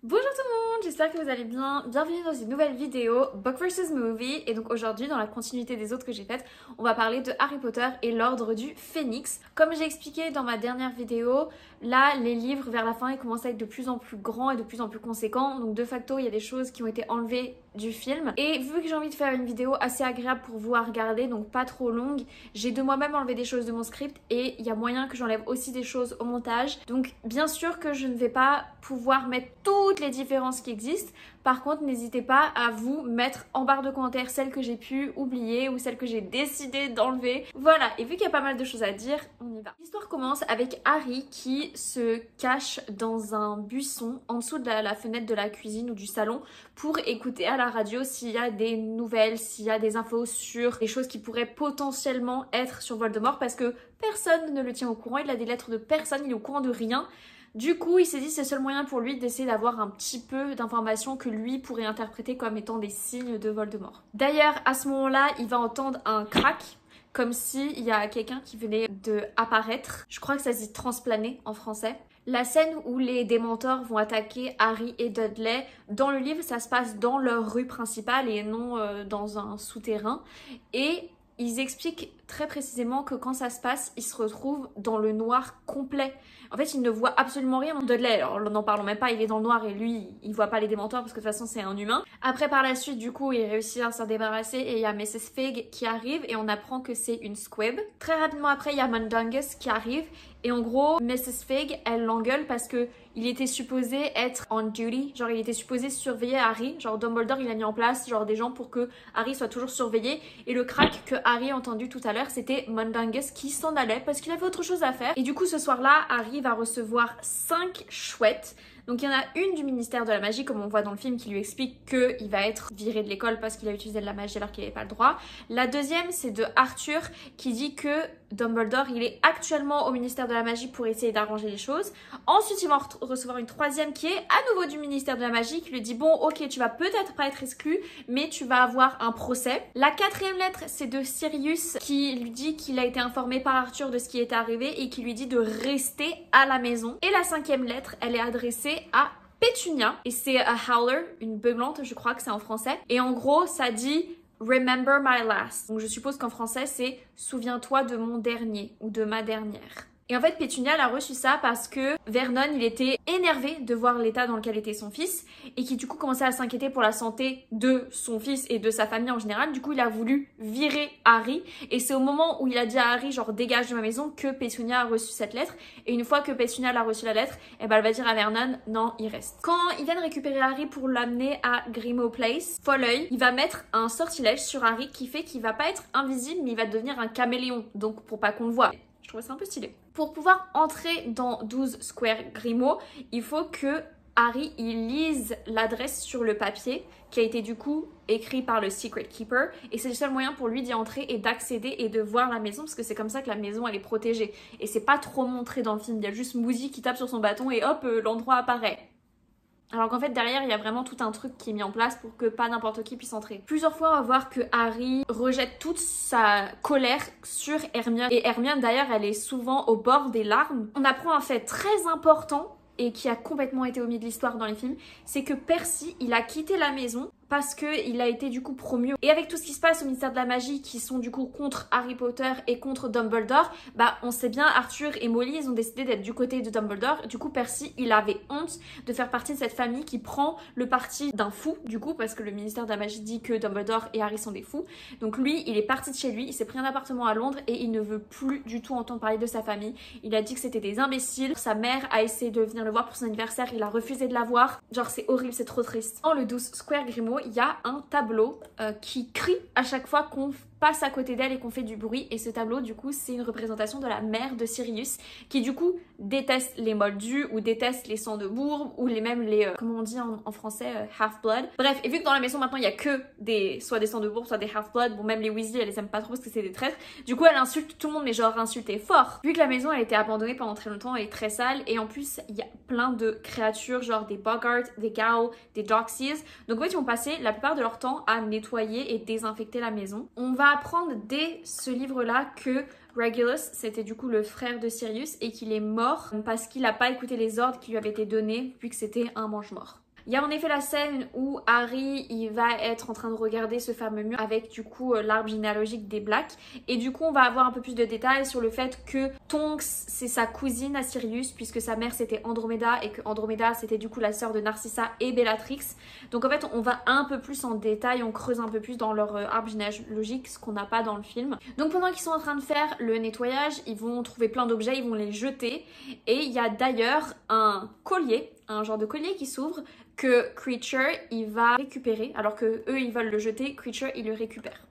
Bonjour tout le monde, j'espère que vous allez bien. Bienvenue dans une nouvelle vidéo Book vs Movie. Et donc aujourd'hui, dans la continuité des autres que j'ai faites, on va parler de Harry Potter et l'Ordre du Phénix. Comme j'ai expliqué dans ma dernière vidéo, là les livres vers la fin ils commencent à être de plus en plus grands et de plus en plus conséquents. Donc de facto il y a des choses qui ont été enlevées du film. Et vu que j'ai envie de faire une vidéo assez agréable pour vous à regarder, donc pas trop longue, j'ai de moi-même enlevé des choses de mon script et il y a moyen que j'enlève aussi des choses au montage. Donc bien sûr que je ne vais pas pouvoir mettre toutes les différences qui existent. Par contre, n'hésitez pas à vous mettre en barre de commentaires celles que j'ai pu oublier ou celles que j'ai décidé d'enlever. Voilà, et vu qu'il y a pas mal de choses à dire, on y va. L'histoire commence avec Harry qui se cache dans un buisson en dessous de la fenêtre de la cuisine ou du salon pour écouter à la radio s'il y a des nouvelles, s'il y a des infos sur des choses qui pourraient potentiellement être sur Voldemort, parce que personne ne le tient au courant, il a des lettres de personne, il est au courant de rien. Du coup, il s'est dit que c'est le seul moyen pour lui d'essayer d'avoir un petit peu d'informations que lui pourrait interpréter comme étant des signes de Voldemort. D'ailleurs, à ce moment-là, il va entendre un crack, comme s'il y a quelqu'un qui venait de apparaître. Je crois que ça se dit transplaner en français. La scène où les démenteurs vont attaquer Harry et Dudley, dans le livre, ça se passe dans leur rue principale et non dans un souterrain. Et ils expliquent très précisément que quand ça se passe, ils se retrouvent dans le noir complet. En fait, ils ne voient absolument rien. Dudley, alors n'en parlons même pas, il est dans le noir et lui, il voit pas les démenteurs parce que de toute façon c'est un humain. Après, par la suite, du coup, il réussit à s'en débarrasser et il y a Mrs. Fig qui arrive et on apprend que c'est une squib. Très rapidement après, il y a Mundungus qui arrive et en gros, Mrs. Fig, elle l'engueule parce que il était supposé être on duty, genre il était supposé surveiller Harry, genre Dumbledore il a mis en place genre des gens pour que Harry soit toujours surveillé, et le crack que Harry a entendu tout à l'heure c'était Mundungus qui s'en allait parce qu'il avait autre chose à faire. Et du coup ce soir-là, Harry va recevoir 5 chouettes. Donc il y en a une du ministère de la magie, comme on voit dans le film, qui lui explique qu'il va être viré de l'école parce qu'il a utilisé de la magie alors qu'il n'avait pas le droit. La deuxième, c'est de Arthur qui dit que Dumbledore, il est actuellement au ministère de la magie pour essayer d'arranger les choses. Ensuite, il va recevoir une troisième qui est à nouveau du ministère de la magie qui lui dit bon, ok, tu vas peut-être pas être exclu, mais tu vas avoir un procès. La quatrième lettre, c'est de Sirius qui lui dit qu'il a été informé par Arthur de ce qui était arrivé et qui lui dit de rester à la maison. Et la cinquième lettre, elle est adressée à Pétunia et c'est a howler, une beuglante, je crois que c'est en français. Et en gros, ça dit Remember my last. Donc je suppose qu'en français, c'est souviens-toi de mon dernier ou de ma dernière. Et en fait, Pétunia, elle a reçu ça parce que Vernon, il était énervé de voir l'état dans lequel était son fils et qui du coup commençait à s'inquiéter pour la santé de son fils et de sa famille en général. Du coup, il a voulu virer Harry et c'est au moment où il a dit à Harry genre dégage de ma maison que Pétunia a reçu cette lettre. Et une fois que Pétunia a reçu la lettre, eh ben, elle va dire à Vernon non, il reste. Quand ils viennent récupérer Harry pour l'amener à Grimmauld Place, Folleuil, il va mettre un sortilège sur Harry qui fait qu'il va pas être invisible mais il va devenir un caméléon, donc pour pas qu'on le voit. Je trouvais ça un peu stylé. Pour pouvoir entrer dans 12 Square Grimmauld, il faut que Harry il lise l'adresse sur le papier qui a été du coup écrit par le Secret Keeper et c'est le seul moyen pour lui d'y entrer et d'accéder et de voir la maison parce que c'est comme ça que la maison elle est protégée et c'est pas trop montré dans le film, il y a juste Moody qui tape sur son bâton et hop l'endroit apparaît. Alors qu'en fait derrière il y a vraiment tout un truc qui est mis en place pour que pas n'importe qui puisse entrer. Plusieurs fois on va voir que Harry rejette toute sa colère sur Hermione. Et Hermione d'ailleurs elle est souvent au bord des larmes. On apprend un fait très important et qui a complètement été omis de l'histoire dans les films, c'est que Percy il a quitté la maison parce qu'il a été du coup promu. Et avec tout ce qui se passe au ministère de la magie qui sont du coup contre Harry Potter et contre Dumbledore, bah on sait bien Arthur et Molly ils ont décidé d'être du côté de Dumbledore. Du coup Percy il avait honte de faire partie de cette famille qui prend le parti d'un fou du coup parce que le ministère de la magie dit que Dumbledore et Harry sont des fous. Donc lui il est parti de chez lui, il s'est pris un appartement à Londres et il ne veut plus du tout entendre parler de sa famille. Il a dit que c'était des imbéciles. Sa mère a essayé de venir le voir pour son anniversaire, il a refusé de la voir. Genre c'est horrible, c'est trop triste. Dans le 12 Square Grimmauld, il y a un tableau qui crie à chaque fois qu'on passe à côté d'elle et qu'on fait du bruit. Et ce tableau du coup c'est une représentation de la mère de Sirius qui du coup déteste les moldus ou déteste les sangs de bourbe ou même les comment on dit en français half-blood. Bref, et vu que dans la maison maintenant il y a que soit des sangs de bourbe soit des half-blood, bon même les Weasley elle les aime pas trop parce que c'est des traîtres, du coup elle insulte tout le monde mais genre insulter fort. Vu que la maison elle était abandonnée pendant très longtemps, elle est très sale et en plus il y a plein de créatures genre des Boggarts, des Gowls, des Doxies. Donc en fait ils vont passer la plupart de leur temps à nettoyer et désinfecter la maison. On va apprendre dès ce livre-là que Regulus, c'était du coup le frère de Sirius et qu'il est mort parce qu'il n'a pas écouté les ordres qui lui avaient été donnés vu que c'était un mange-mort. Il y a en effet la scène où Harry il va être en train de regarder ce fameux mur avec du coup l'arbre généalogique des Black et du coup on va avoir un peu plus de détails sur le fait que Tonks c'est sa cousine à Sirius puisque sa mère c'était Andromeda et que Andromeda c'était du coup la sœur de Narcissa et Bellatrix. Donc en fait on va un peu plus en détail, on creuse un peu plus dans leur arbre généalogique, ce qu'on n'a pas dans le film. Donc pendant qu'ils sont en train de faire le nettoyage, ils vont trouver plein d'objets, ils vont les jeter et il y a d'ailleurs un collier, un genre de collier qui s'ouvre que Creature il va récupérer alors que eux ils veulent le jeter, Creature il le récupère.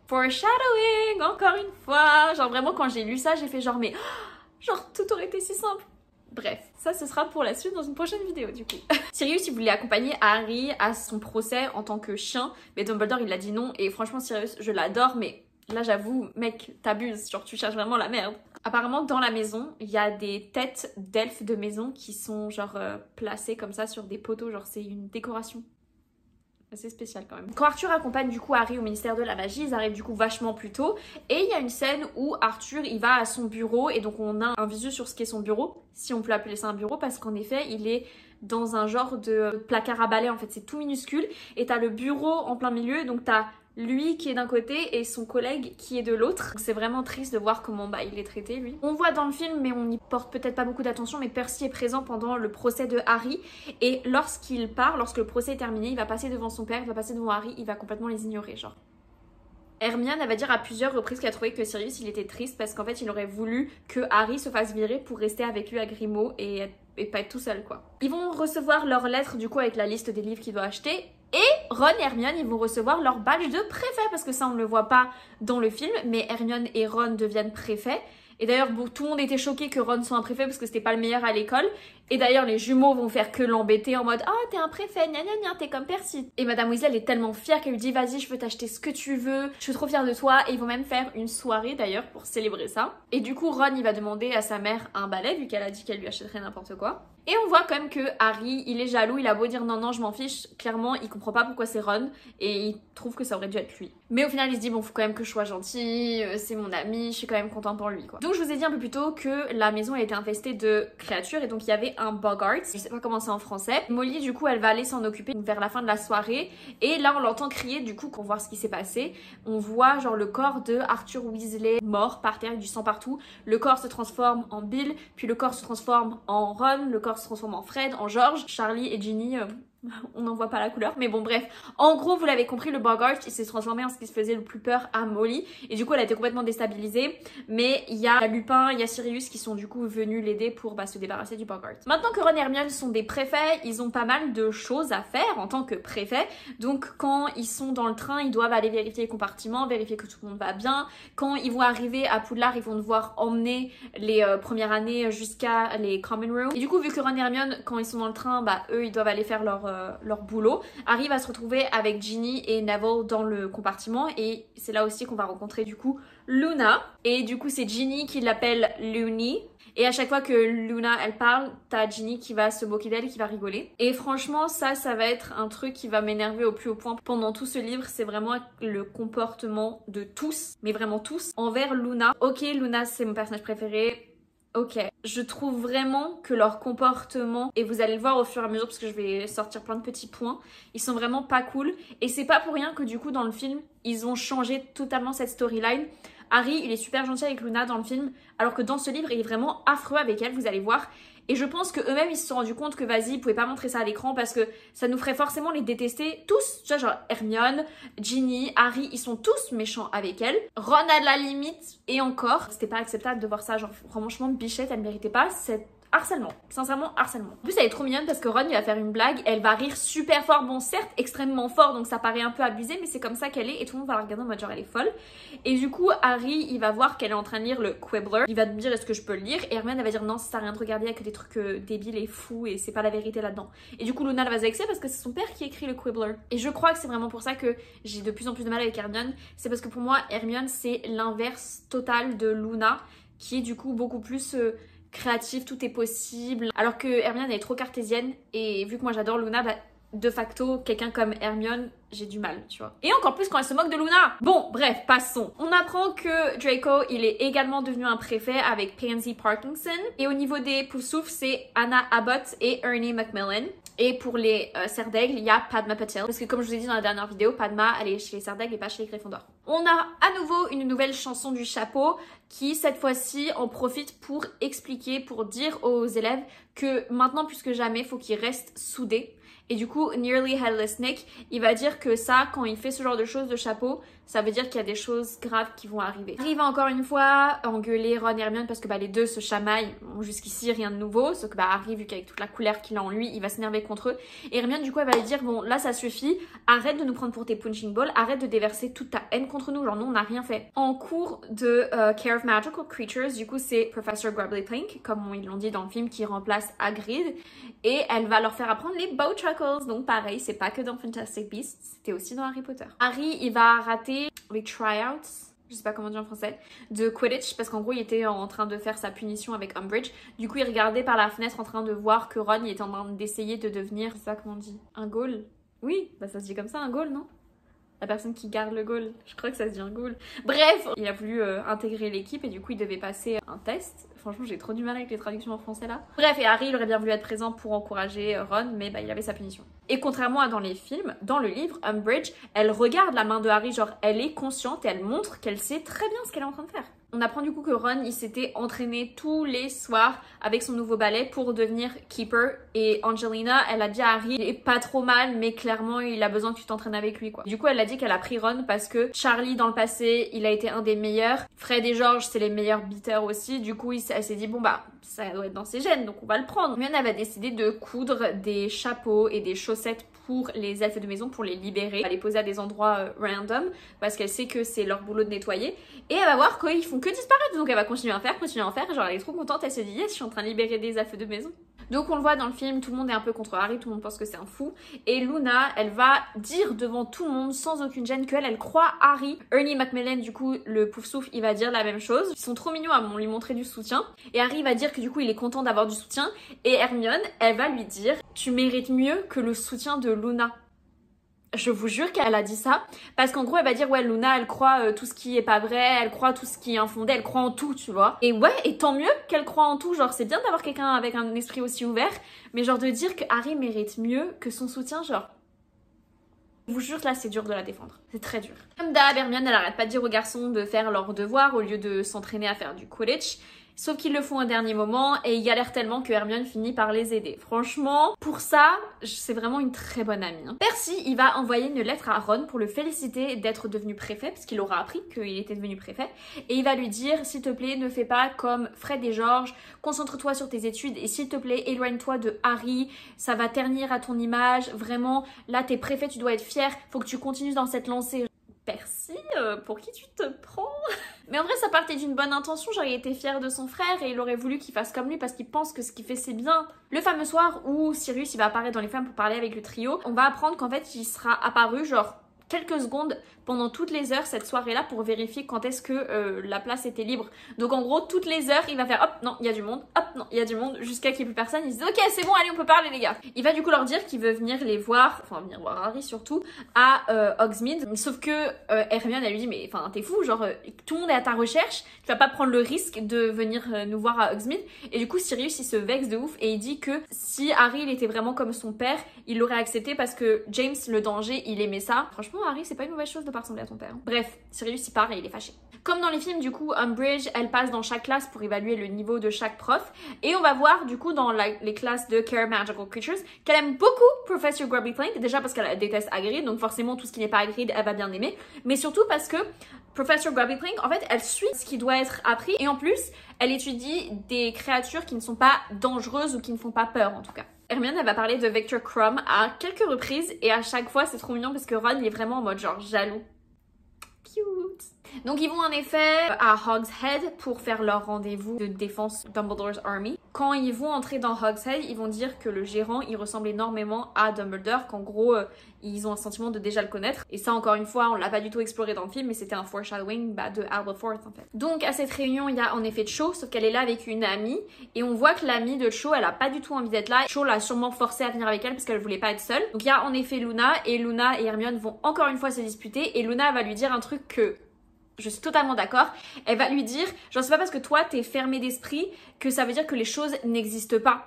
Foreshadowing encore une fois, genre vraiment quand j'ai lu ça j'ai fait genre mais genre tout aurait été si simple. Bref, ça ce sera pour la suite dans une prochaine vidéo du coup. Sirius il voulait accompagner Harry à son procès en tant que chien mais Dumbledore il a dit non et franchement Sirius je l'adore mais là j'avoue mec t'abuses, genre tu cherches vraiment la merde. Apparemment dans la maison il y a des têtes d'elfes de maison qui sont genre placées comme ça sur des poteaux, genre c'est une décoration. Assez spécial quand même. Quand Arthur accompagne du coup Harry au ministère de la magie, ils arrivent du coup vachement plus tôt et il y a une scène où Arthur il va à son bureau et donc on a un visu sur ce qu'est son bureau, si on peut appeler ça un bureau parce qu'en effet il est dans un genre de placard à balai en fait, c'est tout minuscule et t'as le bureau en plein milieu donc t'as lui qui est d'un côté et son collègue qui est de l'autre. C'est vraiment triste de voir comment il est traité lui. On voit dans le film mais on n'y porte peut-être pas beaucoup d'attention mais Percy est présent pendant le procès de Harry et lorsqu'il part, lorsque le procès est terminé, il va passer devant son père, il va passer devant Harry, il va complètement les ignorer genre. Hermione elle va dire à plusieurs reprises qu'elle a trouvé que Sirius il était triste parce qu'en fait il aurait voulu que Harry se fasse virer pour rester avec lui à Grimmauld et pas être tout seul quoi. Ils vont recevoir leur lettre du coup avec la liste des livres qu'il doit acheter. Et Ron et Hermione, ils vont recevoir leur badge de préfet parce que ça on ne le voit pas dans le film, mais Hermione et Ron deviennent préfets. Et d'ailleurs, bon, tout le monde était choqué que Ron soit un préfet parce que c'était pas le meilleur à l'école. Et d'ailleurs, les jumeaux vont faire que l'embêter en mode « Oh, t'es un préfet, gna gna gna, t'es comme Percy ». Et Madame Weasley, elle est tellement fière qu'elle lui dit « Vas-y, je peux t'acheter ce que tu veux, je suis trop fière de toi ». Et ils vont même faire une soirée d'ailleurs pour célébrer ça. Et du coup, Ron, il va demander à sa mère un balai vu qu'elle a dit qu'elle lui achèterait n'importe quoi. Et on voit quand même que Harry, il est jaloux, il a beau dire non, non, je m'en fiche, clairement, il comprend pas pourquoi c'est Ron et il trouve que ça aurait dû être lui. Mais au final, il se dit bon, faut quand même que je sois gentil, c'est mon ami, je suis quand même content pour lui, quoi. Donc, je vous ai dit un peu plus tôt que la maison a été infestée de créatures et donc il y avait un boggart, je sais pas comment c'est en français. Molly, du coup, elle va aller s'en occuper vers la fin de la soirée et là, on l'entend crier, du coup, pour voir ce qui s'est passé. On voit genre le corps de Arthur Weasley mort par terre, avec du sang partout. Le corps se transforme en Bill, puis le corps se transforme en Ron, le corps se transforme en Fred, en George, Charlie et Ginny, on n'en voit pas la couleur, mais bon bref. En gros, vous l'avez compris, le boggart, il s'est transformé en ce qui se faisait le plus peur à Molly. Et du coup, elle a été complètement déstabilisée. Mais il y a Lupin, il y a Sirius qui sont du coup venus l'aider pour se débarrasser du boggart. Maintenant que Ron et Hermione sont des préfets, ils ont pas mal de choses à faire en tant que préfets. Donc quand ils sont dans le train, ils doivent aller vérifier les compartiments, vérifier que tout le monde va bien. Quand ils vont arriver à Poudlard, ils vont devoir emmener les premières années jusqu'à les common rooms. Et du coup, vu que Ron et Hermione, quand ils sont dans le train, eux, ils doivent aller faire leur boulot. Harry va se retrouver avec Ginny et Neville dans le compartiment et c'est là aussi qu'on va rencontrer du coup Luna. Et du coup, c'est Ginny qui l'appelle Loony. Et à chaque fois que Luna elle parle, t'as Ginny qui va se moquer d'elle et qui va rigoler. Et franchement, ça va être un truc qui va m'énerver au plus haut point pendant tout ce livre. C'est vraiment le comportement de tous, mais vraiment tous, envers Luna. Ok, Luna c'est mon personnage préféré. Ok, je trouve vraiment que leur comportement, et vous allez le voir au fur et à mesure parce que je vais sortir plein de petits points, ils sont vraiment pas cool. Et c'est pas pour rien que du coup dans le film, ils ont changé totalement cette storyline. Harry, il est super gentil avec Luna dans le film, alors que dans ce livre, il est vraiment affreux avec elle, vous allez voir. Et je pense qu'eux-mêmes, ils se sont rendus compte que vas-y, ils pouvaient pas montrer ça à l'écran parce que ça nous ferait forcément les détester tous. Tu vois, genre Hermione, Ginny, Harry, ils sont tous méchants avec elle. Ron à la limite, et encore. C'était pas acceptable de voir ça, genre franchement, Bichette, elle méritait pas cette harcèlement, sincèrement harcèlement. En plus elle est trop mignonne parce que Ron il va faire une blague, elle va rire super fort, bon certes extrêmement fort donc ça paraît un peu abusé mais c'est comme ça qu'elle est et tout le monde va la regarder en mode genre elle est folle. Et du coup Harry il va voir qu'elle est en train de lire le Quibbler, il va me dire est-ce que je peux le lire et Hermione elle va dire non ça sert à rien de regarder, il y a que des trucs débiles et fous et c'est pas la vérité là-dedans. Et du coup Luna elle va se vexer parce que c'est son père qui écrit le Quibbler. Et je crois que c'est vraiment pour ça que j'ai de plus en plus de mal avec Hermione, c'est parce que pour moi Hermione c'est l'inverse total de Luna qui est du coup beaucoup plus créative, tout est possible. Alors que Hermione est trop cartésienne et vu que moi j'adore Luna, de facto quelqu'un comme Hermione j'ai du mal, tu vois. Et encore plus quand elle se moque de Luna. Bon, bref, passons. On apprend que Draco, il est également devenu un préfet avec Pansy Parkinson. Et au niveau des Poufsouffles, c'est Anna Abbott et Ernie Macmillan. Et pour les Serres d'Aigle, il y a Padma Patel. Parce que comme je vous ai dit dans la dernière vidéo, Padma, elle est chez les Serres d'Aigle et pas chez les Gryffondors. On a à nouveau une nouvelle chanson du chapeau qui, cette fois-ci, en profite pour expliquer, pour dire aux élèves que maintenant, plus que jamais, il faut qu'ils restent soudés. Et du coup, Nearly Headless Nick, il va dire que ça, quand il fait ce genre de choses de chapeau, ça veut dire qu'il y a des choses graves qui vont arriver. Harry va encore une fois engueuler Ron et Hermione parce que les deux se chamaillent. Bon, jusqu'ici, rien de nouveau. Sauf que Harry, vu qu'avec toute la colère qu'il a en lui, il va s'énerver contre eux. Et Hermione, du coup, elle va lui dire, bon, là, ça suffit. Arrête de nous prendre pour tes punching balls. Arrête de déverser toute ta haine contre nous. Genre, nous, on n'a rien fait. En cours de Care of Magical Creatures, du coup, c'est Professor Grubbly Plink, comme ils l'ont dit dans le film, qui remplace Hagrid. Et elle va leur faire apprendre les Bowtruckles. Donc, pareil, c'est pas que dans Fantastic Beasts, c'était aussi dans Harry Potter. Harry, il va rater les tryouts, je sais pas comment dire en français, de Quidditch, parce qu'en gros il était en train de faire sa punition avec Umbridge. Du coup il regardait par la fenêtre en train de voir que Ron il était en train d'essayer de devenir, je sais pas comment on dit, un Gaul. Oui, bah ça se dit comme ça, un Gaul, non? La personne qui garde le goal, je crois que ça se dit un goal. Bref, il a voulu intégrer l'équipe et du coup il devait passer un test. Franchement j'ai trop du mal avec les traductions en français là. Bref, et Harry il aurait bien voulu être présent pour encourager Ron, mais il avait sa punition. Et contrairement à dans les films, dans le livre, Umbridge, elle regarde la main de Harry, genre elle est consciente et elle montre qu'elle sait très bien ce qu'elle est en train de faire. On apprend du coup que Ron, il s'était entraîné tous les soirs avec son nouveau balai pour devenir Keeper. Et Angelina, elle a dit à Harry, il est pas trop mal, mais clairement, il a besoin que tu t'entraînes avec lui, quoi. Du coup, elle a dit qu'elle a pris Ron parce que Charlie, dans le passé, il a été un des meilleurs. Fred et George, c'est les meilleurs beaters aussi. Du coup, elle s'est dit, bon ça doit être dans ses gènes, donc on va le prendre. Hermione, elle va décider de coudre des chapeaux et des chaussettes pour les elfes de maison, pour les libérer. Elle va les poser à des endroits random, parce qu'elle sait que c'est leur boulot de nettoyer. Et elle va voir qu'ils font que disparaître, donc elle va continuer à en faire, genre elle est trop contente, elle se dit yes, je suis en train de libérer des elfes de maison. Donc on le voit dans le film, tout le monde est un peu contre Harry, tout le monde pense que c'est un fou. Et Luna, elle va dire devant tout le monde, sans aucune gêne, elle croit Harry. Ernie Macmillan, du coup, le Poufsouffle, il va dire la même chose. Ils sont trop mignons à lui montrer du soutien. Et Harry va dire que du coup, il est content d'avoir du soutien. Et Hermione, elle va lui dire, tu mérites mieux que le soutien de Luna. Je vous jure qu'elle a dit ça, parce qu'en gros elle va dire ouais Luna elle croit tout ce qui est pas vrai, elle croit tout ce qui est infondé, elle croit en tout, tu vois. Et ouais, et tant mieux qu'elle croit en tout, genre c'est bien d'avoir quelqu'un avec un esprit aussi ouvert, mais genre de dire que Harry mérite mieux que son soutien, genre... Je vous jure que là c'est dur de la défendre, c'est très dur. Comme d'hab, Hermione elle arrête pas de dire aux garçons de faire leurs devoirs au lieu de s'entraîner à faire du Quidditch. Sauf qu'ils le font au dernier moment et ils galèrent tellement que Hermione finit par les aider. Franchement, pour ça, c'est vraiment une très bonne amie. Hein. Percy, il va envoyer une lettre à Ron pour le féliciter d'être devenu préfet, parce qu'il aura appris qu'il était devenu préfet. Et il va lui dire, s'il te plaît, ne fais pas comme Fred et George, concentre-toi sur tes études et s'il te plaît, éloigne-toi de Harry, ça va ternir à ton image. Vraiment, là, t'es préfet, tu dois être fier, faut que tu continues dans cette lancée. Percy, pour qui tu te prends? Mais en vrai, ça partait d'une bonne intention, genre il était fier de son frère et il aurait voulu qu'il fasse comme lui parce qu'il pense que ce qu'il fait c'est bien. Le fameux soir où Sirius il va apparaître dans les femmes pour parler avec le trio, on va apprendre qu'en fait il sera apparu genre quelques secondes pendant toutes les heures cette soirée-là pour vérifier quand est-ce que la place était libre. Donc en gros, toutes les heures, il va faire hop, non, il y a du monde, hop, non, il y a du monde, jusqu'à qu'il n'y ait plus personne. Il se dit ok, c'est bon, allez, on peut parler les gars. Il va du coup leur dire qu'il veut venir les voir, enfin venir voir Harry surtout, à Hogsmeade. Sauf que Hermione, elle lui dit mais enfin t'es fou, genre tout le monde est à ta recherche, tu vas pas prendre le risque de venir nous voir à Hogsmeade. Et du coup Sirius il se vexe de ouf et il dit que si Harry il était vraiment comme son père, il l'aurait accepté parce que James le danger, il aimait ça. Franchement Harry c'est pas une mauvaise chose de pas ressembler à ton père. Bref, Sirius il part et il est fâché. Comme dans les films du coup, Umbridge elle passe dans chaque classe pour évaluer le niveau de chaque prof et on va voir du coup dans les classes de Care Magical Creatures qu'elle aime beaucoup Professor Grubbly Plink, déjà parce qu'elle déteste Hagrid, donc forcément tout ce qui n'est pas Hagrid elle va bien aimer, mais surtout parce que Professor Grubbly Plink en fait elle suit ce qui doit être appris et en plus elle étudie des créatures qui ne sont pas dangereuses ou qui ne font pas peur en tout cas. Hermione elle va parler de Victor Krum à quelques reprises et à chaque fois c'est trop mignon parce que Ron il est vraiment en mode genre jaloux. Cute. Donc ils vont en effet à Hogshead pour faire leur rendez-vous de défense Dumbledore's Army. quand ils vont entrer dans Hogshead, ils vont dire que le gérant, il ressemble énormément à Dumbledore, qu'en gros, ils ont un sentiment de déjà le connaître. Et ça, encore une fois, on l'a pas du tout exploré dans le film, mais c'était un foreshadowing de Albert Ford, en fait. Donc, à cette réunion, il y a en effet Cho, sauf qu'elle est là avec une amie, et on voit que l'amie de Cho, elle a pas du tout envie d'être là. Cho l'a sûrement forcé à venir avec elle parce qu'elle voulait pas être seule. Donc, il y a en effet Luna et Hermione vont encore une fois se disputer, et Luna va lui dire un truc que je suis totalement d'accord. Elle va lui dire, genre c'est pas parce que toi t'es fermé d'esprit que ça veut dire que les choses n'existent pas.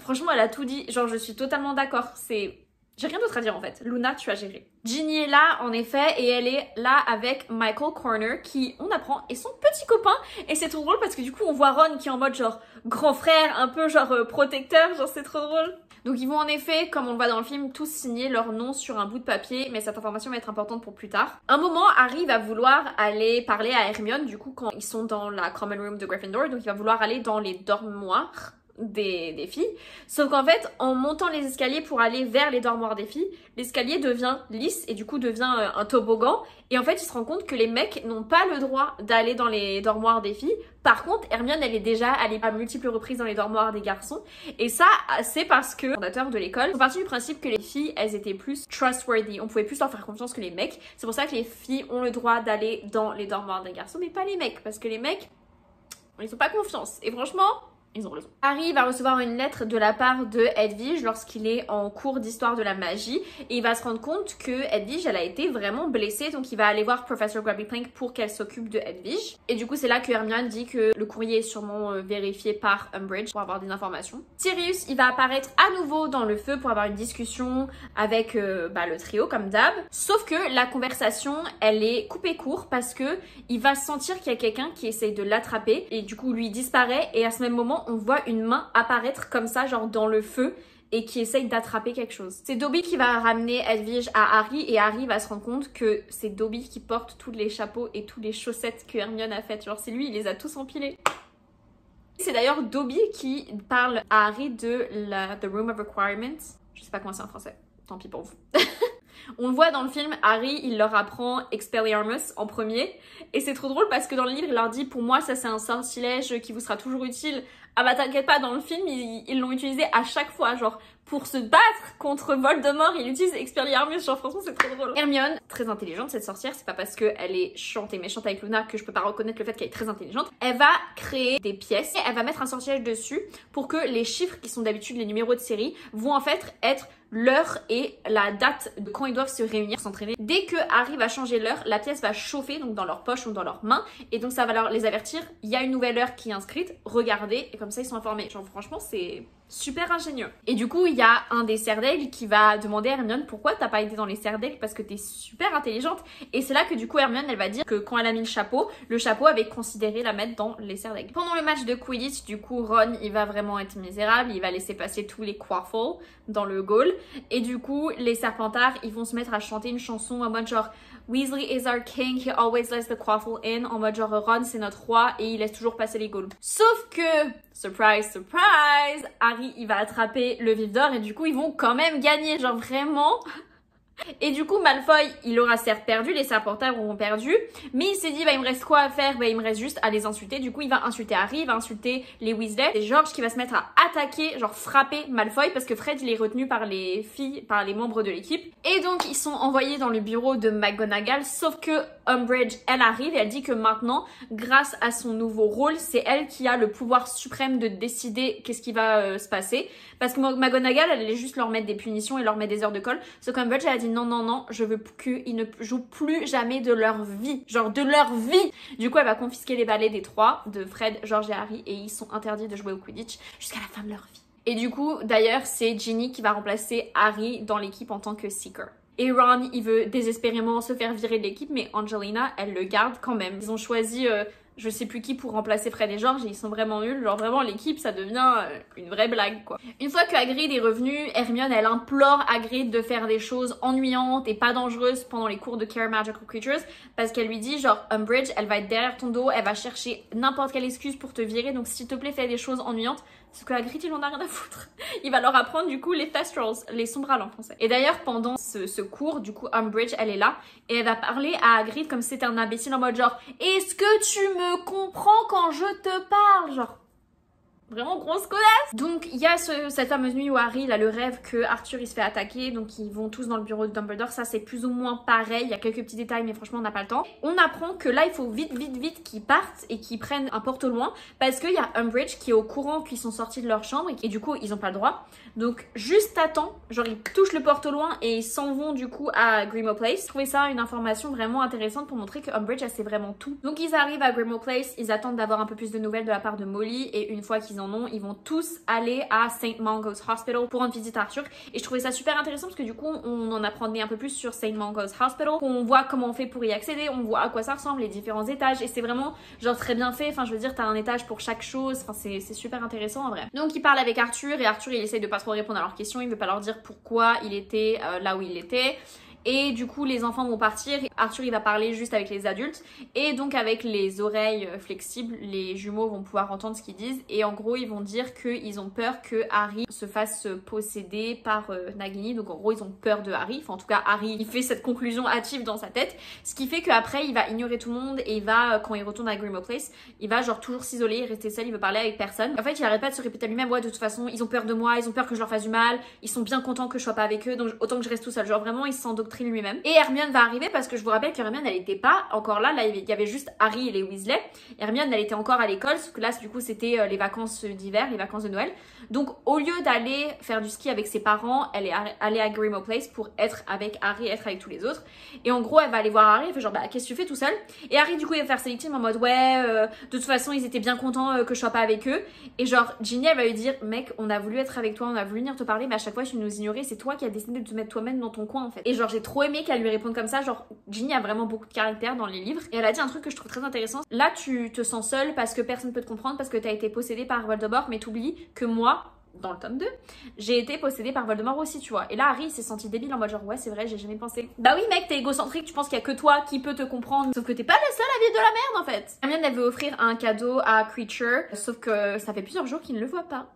Franchement, elle a tout dit. Genre je suis totalement d'accord. J'ai rien d'autre à dire en fait. Luna, tu as géré. Ginny est là en effet et elle est là avec Michael Corner qui, on apprend, est son petit copain. Et c'est trop drôle parce que du coup on voit Ron qui est en mode genre grand frère, un peu genre protecteur, genre c'est trop drôle. Donc ils vont en effet, comme on le voit dans le film, tous signer leur nom sur un bout de papier, mais cette information va être importante pour plus tard. Un moment, Harry va vouloir aller parler à Hermione, du coup quand ils sont dans la common room de Gryffindor, donc il va vouloir aller dans les dormoirs des filles. Sauf qu'en fait, en montant les escaliers pour aller vers les dormoirs des filles, l'escalier devient lisse et du coup devient un toboggan. Et en fait, il se rend compte que les mecs n'ont pas le droit d'aller dans les dormoirs des filles. Par contre, Hermione, elle est déjà allée à multiples reprises dans les dormoirs des garçons. Et ça, c'est parce que les fondateurs de l'école sont partis du principe que les filles, elles étaient plus trustworthy. On pouvait plus leur faire confiance que les mecs. C'est pour ça que les filles ont le droit d'aller dans les dormoirs des garçons, mais pas les mecs. Parce que les mecs, ils ont pas confiance. Et franchement, ils ont raison. Harry va recevoir une lettre de la part de Hedwige lorsqu'il est en cours d'histoire de la magie et il va se rendre compte que Hedwige, elle a été vraiment blessée, donc il va aller voir Professor Grabby-Plank pour qu'elle s'occupe de Hedwige. Et du coup, c'est là que Hermione dit que le courrier est sûrement vérifié par Umbridge pour avoir des informations. Sirius, il va apparaître à nouveau dans le feu pour avoir une discussion avec le trio comme d'hab. Sauf que la conversation, elle est coupée court parce que il va sentir qu'il y a quelqu'un qui essaye de l'attraper et du coup, lui disparaît et à ce même moment, on voit une main apparaître comme ça, genre dans le feu, et qui essaye d'attraper quelque chose. C'est Dobby qui va ramener Hedwige à Harry, et Harry va se rendre compte que c'est Dobby qui porte tous les chapeaux et toutes les chaussettes que Hermione a faites. Genre c'est lui, il les a tous empilés. C'est d'ailleurs Dobby qui parle à Harry de The Room of Requirements. Je sais pas comment c'est en français, tant pis pour vous. On le voit dans le film, Harry, il leur apprend Expelliarmus en premier. Et c'est trop drôle parce que dans le livre, il leur dit « Pour moi, ça c'est un sortilège qui vous sera toujours utile. » Ah bah t'inquiète pas, dans le film, ils l'ont utilisé à chaque fois. Genre, pour se battre contre Voldemort, il utilise Expelliarmus. Genre, franchement, c'est trop drôle. Hermione, très intelligente, cette sorcière. C'est pas parce qu'elle est chiante et méchante avec Luna que je peux pas reconnaître le fait qu'elle est très intelligente. Elle va créer des pièces et elle va mettre un sortilège dessus pour que les chiffres qui sont d'habitude les numéros de série vont en fait être l'heure et la date de quand ils doivent se réunir, s'entraîner. Dès que Harry va changer l'heure, la pièce va chauffer donc dans leur poche ou dans leurs mains et donc ça va les avertir, il y a une nouvelle heure qui est inscrite, regardez, et comme ça ils sont informés. Genre franchement c'est super ingénieux. Et du coup il y a un des Serres d'Aigle qui va demander à Hermione pourquoi t'as pas été dans les Serres d'Aigle parce que t'es super intelligente, et c'est là que du coup Hermione elle va dire que quand elle a mis le chapeau avait considéré la mettre dans les Serres d'Aigle. Pendant le match de Quidditch du coup Ron il va vraiment être misérable, il va laisser passer tous les Quaffle dans le goal. Et du coup, les Serpentards, ils vont se mettre à chanter une chanson en mode genre Weasley is our king, he always lets the Quaffle in. En mode genre Ron, c'est notre roi et il laisse toujours passer les Gaules. Sauf que, surprise, surprise, Harry, il va attraper le Vif d'Or et du coup, ils vont quand même gagner. Genre vraiment... Et du coup Malfoy il aura certes perdu, les Serpentards auront perdu, mais il s'est dit bah il me reste quoi à faire, bah il me reste juste à les insulter. Du coup il va insulter Harry, il va insulter les Weasley. C'est George qui va se mettre à attaquer, genre frapper Malfoy parce que Fred il est retenu par les filles, par les membres de l'équipe. Et donc ils sont envoyés dans le bureau de McGonagall, sauf que Umbridge elle arrive et elle dit que maintenant grâce à son nouveau rôle c'est elle qui a le pouvoir suprême de décider qu'est-ce qui va se passer. Parce que McGonagall elle allait juste leur mettre des punitions et leur mettre des heures de colle, sauf qu'Umbridge elle a dit non, je veux qu'ils ne jouent plus jamais de leur vie. Genre de leur vie. Du coup, elle va confisquer les balais des trois, de Fred, George et Harry, et ils sont interdits de jouer au Quidditch jusqu'à la fin de leur vie. Et du coup, d'ailleurs, c'est Ginny qui va remplacer Harry dans l'équipe en tant que Seeker. Et Ron, il veut désespérément se faire virer de l'équipe, mais Angelina, elle le garde quand même. Ils ont choisi... je sais plus qui pour remplacer Fred et George et ils sont vraiment nuls. Genre vraiment l'équipe ça devient une vraie blague quoi. Une fois que Hagrid est revenu, Hermione elle implore Hagrid de faire des choses ennuyantes et pas dangereuses pendant les cours de Care Magical Creatures parce qu'elle lui dit genre Umbridge elle va être derrière ton dos, elle va chercher n'importe quelle excuse pour te virer donc s'il te plaît fais des choses ennuyantes. Parce que Hagrid il en a rien à foutre. Il va leur apprendre du coup les Thestrals, les sombrales en français. Et d'ailleurs pendant ce cours du coup Umbridge elle est là et elle va parler à Hagrid comme si c'était un imbécile en mode genre est-ce que tu me comprends quand je te parle genre Vraiment grosse connasse. Donc il y a cette fameuse nuit où Harry il a le rêve que Arthur il se fait attaquer, donc ils vont tous dans le bureau de Dumbledore. Ça c'est plus ou moins pareil, il y a quelques petits détails mais franchement on n'a pas le temps. On apprend que là il faut vite qu'ils partent et qu'ils prennent un porte au loin parce qu'il y a Umbridge qui est au courant qu'ils sont sortis de leur chambre et du coup ils ont pas le droit. Donc juste à temps, genre ils touchent le porte au loin et ils s'en vont du coup à Grimmauld Place. Je trouvais ça une information vraiment intéressante pour montrer que Umbridge elle sait vraiment tout. Donc ils arrivent à Grimmauld Place, ils attendent d'avoir un peu plus de nouvelles de la part de Molly et une fois qu'ils en ont, ils vont tous aller à St. Mungo's Hospital pour rendre visite à Arthur. Et je trouvais ça super intéressant parce que du coup on en apprenait un peu plus sur St. Mungo's Hospital. On voit comment on fait pour y accéder, on voit à quoi ça ressemble, les différents étages et c'est vraiment genre très bien fait. Enfin je veux dire t'as un étage pour chaque chose, enfin c'est super intéressant en vrai. Donc ils parlent avec Arthur et Arthur il essaye de pas trop répondre à leurs questions, il veut pas leur dire pourquoi il était là où il était. Et du coup les enfants vont partir, Arthur il va parler juste avec les adultes et donc avec les oreilles flexibles les jumeaux vont pouvoir entendre ce qu'ils disent et en gros ils vont dire qu'ils ont peur que Harry se fasse posséder par Nagini. Donc en gros ils ont peur de Harry, enfin en tout cas Harry il fait cette conclusion hâtive dans sa tête, ce qui fait qu'après il va ignorer tout le monde et il va, quand il retourne à Grimmauld Place, il va genre toujours s'isoler, rester seul, il veut parler avec personne. En fait il arrête pas de se répéter à lui-même, ouais de toute façon ils ont peur de moi, ils ont peur que je leur fasse du mal, ils sont bien contents que je sois pas avec eux donc autant que je reste tout seul, genre vraiment il s'endoctrine lui-même. Et Hermione va arriver parce que je vous rappelle qu'Hermione elle était pas encore là, il y avait juste Harry et les Weasley. Hermione elle était encore à l'école, parce que là du coup c'était les vacances d'hiver, les vacances de Noël. Donc au lieu d'aller faire du ski avec ses parents, elle est allée à Grimmauld Place pour être avec Harry, être avec tous les autres. Et en gros elle va aller voir Harry, elle fait genre bah qu'est-ce que tu fais tout seul? Et Harry du coup il va faire ses victimes en mode ouais de toute façon ils étaient bien contents que je sois pas avec eux. Et genre Ginny elle va lui dire mec on a voulu être avec toi, on a voulu venir te parler mais à chaque fois tu nous ignorais, c'est toi qui as décidé de te mettre toi-même dans ton coin en fait. Et genre j'ai trop aimé qu'elle lui réponde comme ça, genre Ginny a vraiment beaucoup de caractère dans les livres et elle a dit un truc que je trouve très intéressant. Là tu te sens seule parce que personne peut te comprendre, parce que t'as été possédée par Voldemort, mais t'oublies que moi dans le tome 2, j'ai été possédée par Voldemort aussi, tu vois. Et là, Harry s'est senti débile en mode genre, ouais, c'est vrai, j'ai jamais pensé. Bah oui, mec, t'es égocentrique, tu penses qu'il y a que toi qui peut te comprendre. Sauf que t'es pas le seul à vivre de la merde, en fait. Hermione, elle veut offrir un cadeau à Creature, sauf que ça fait plusieurs jours qu'il ne le voit pas.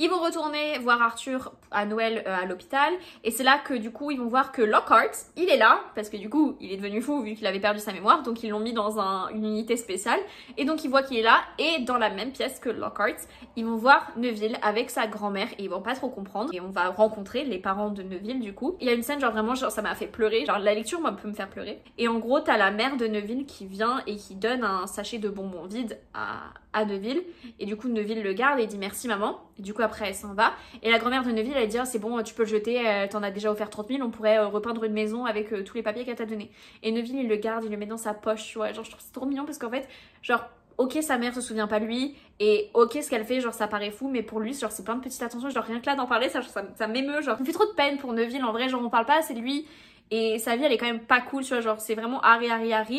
Ils vont retourner voir Arthur à Noël à l'hôpital et c'est là que du coup ils vont voir que Lockhart il est là parce que du coup il est devenu fou vu qu'il avait perdu sa mémoire, donc ils l'ont mis dans une unité spéciale et donc ils voient qu'il est là. Et dans la même pièce que Lockhart ils vont voir Neville avec sa grand-mère et ils vont pas trop comprendre et on va rencontrer les parents de Neville. Du coup il y a une scène genre vraiment genre ça m'a fait pleurer, genre la lecture moi peut me faire pleurer et en gros t'as la mère de Neville qui vient et qui donne un sachet de bonbons vides à Neville et du coup Neville le garde et dit merci maman et du coup après elle s'en va et la grand-mère de Neville elle dit ah, c'est bon tu peux le jeter, t'en as déjà offert 30 000, on pourrait repeindre une maison avec tous les papiers qu'elle t'a donné. Et Neville il le garde, il le met dans sa poche, tu vois, genre je trouve c'est trop mignon parce qu'en fait genre ok sa mère se souvient pas de lui et ok ce qu'elle fait genre ça paraît fou mais pour lui genre c'est plein de petites attentions, genre rien que là d'en parler ça m'émeut, genre ça me fait trop de peine pour Neville en vrai, genre on parle pas assez de lui et sa vie elle est quand même pas cool, tu vois, genre c'est vraiment Harry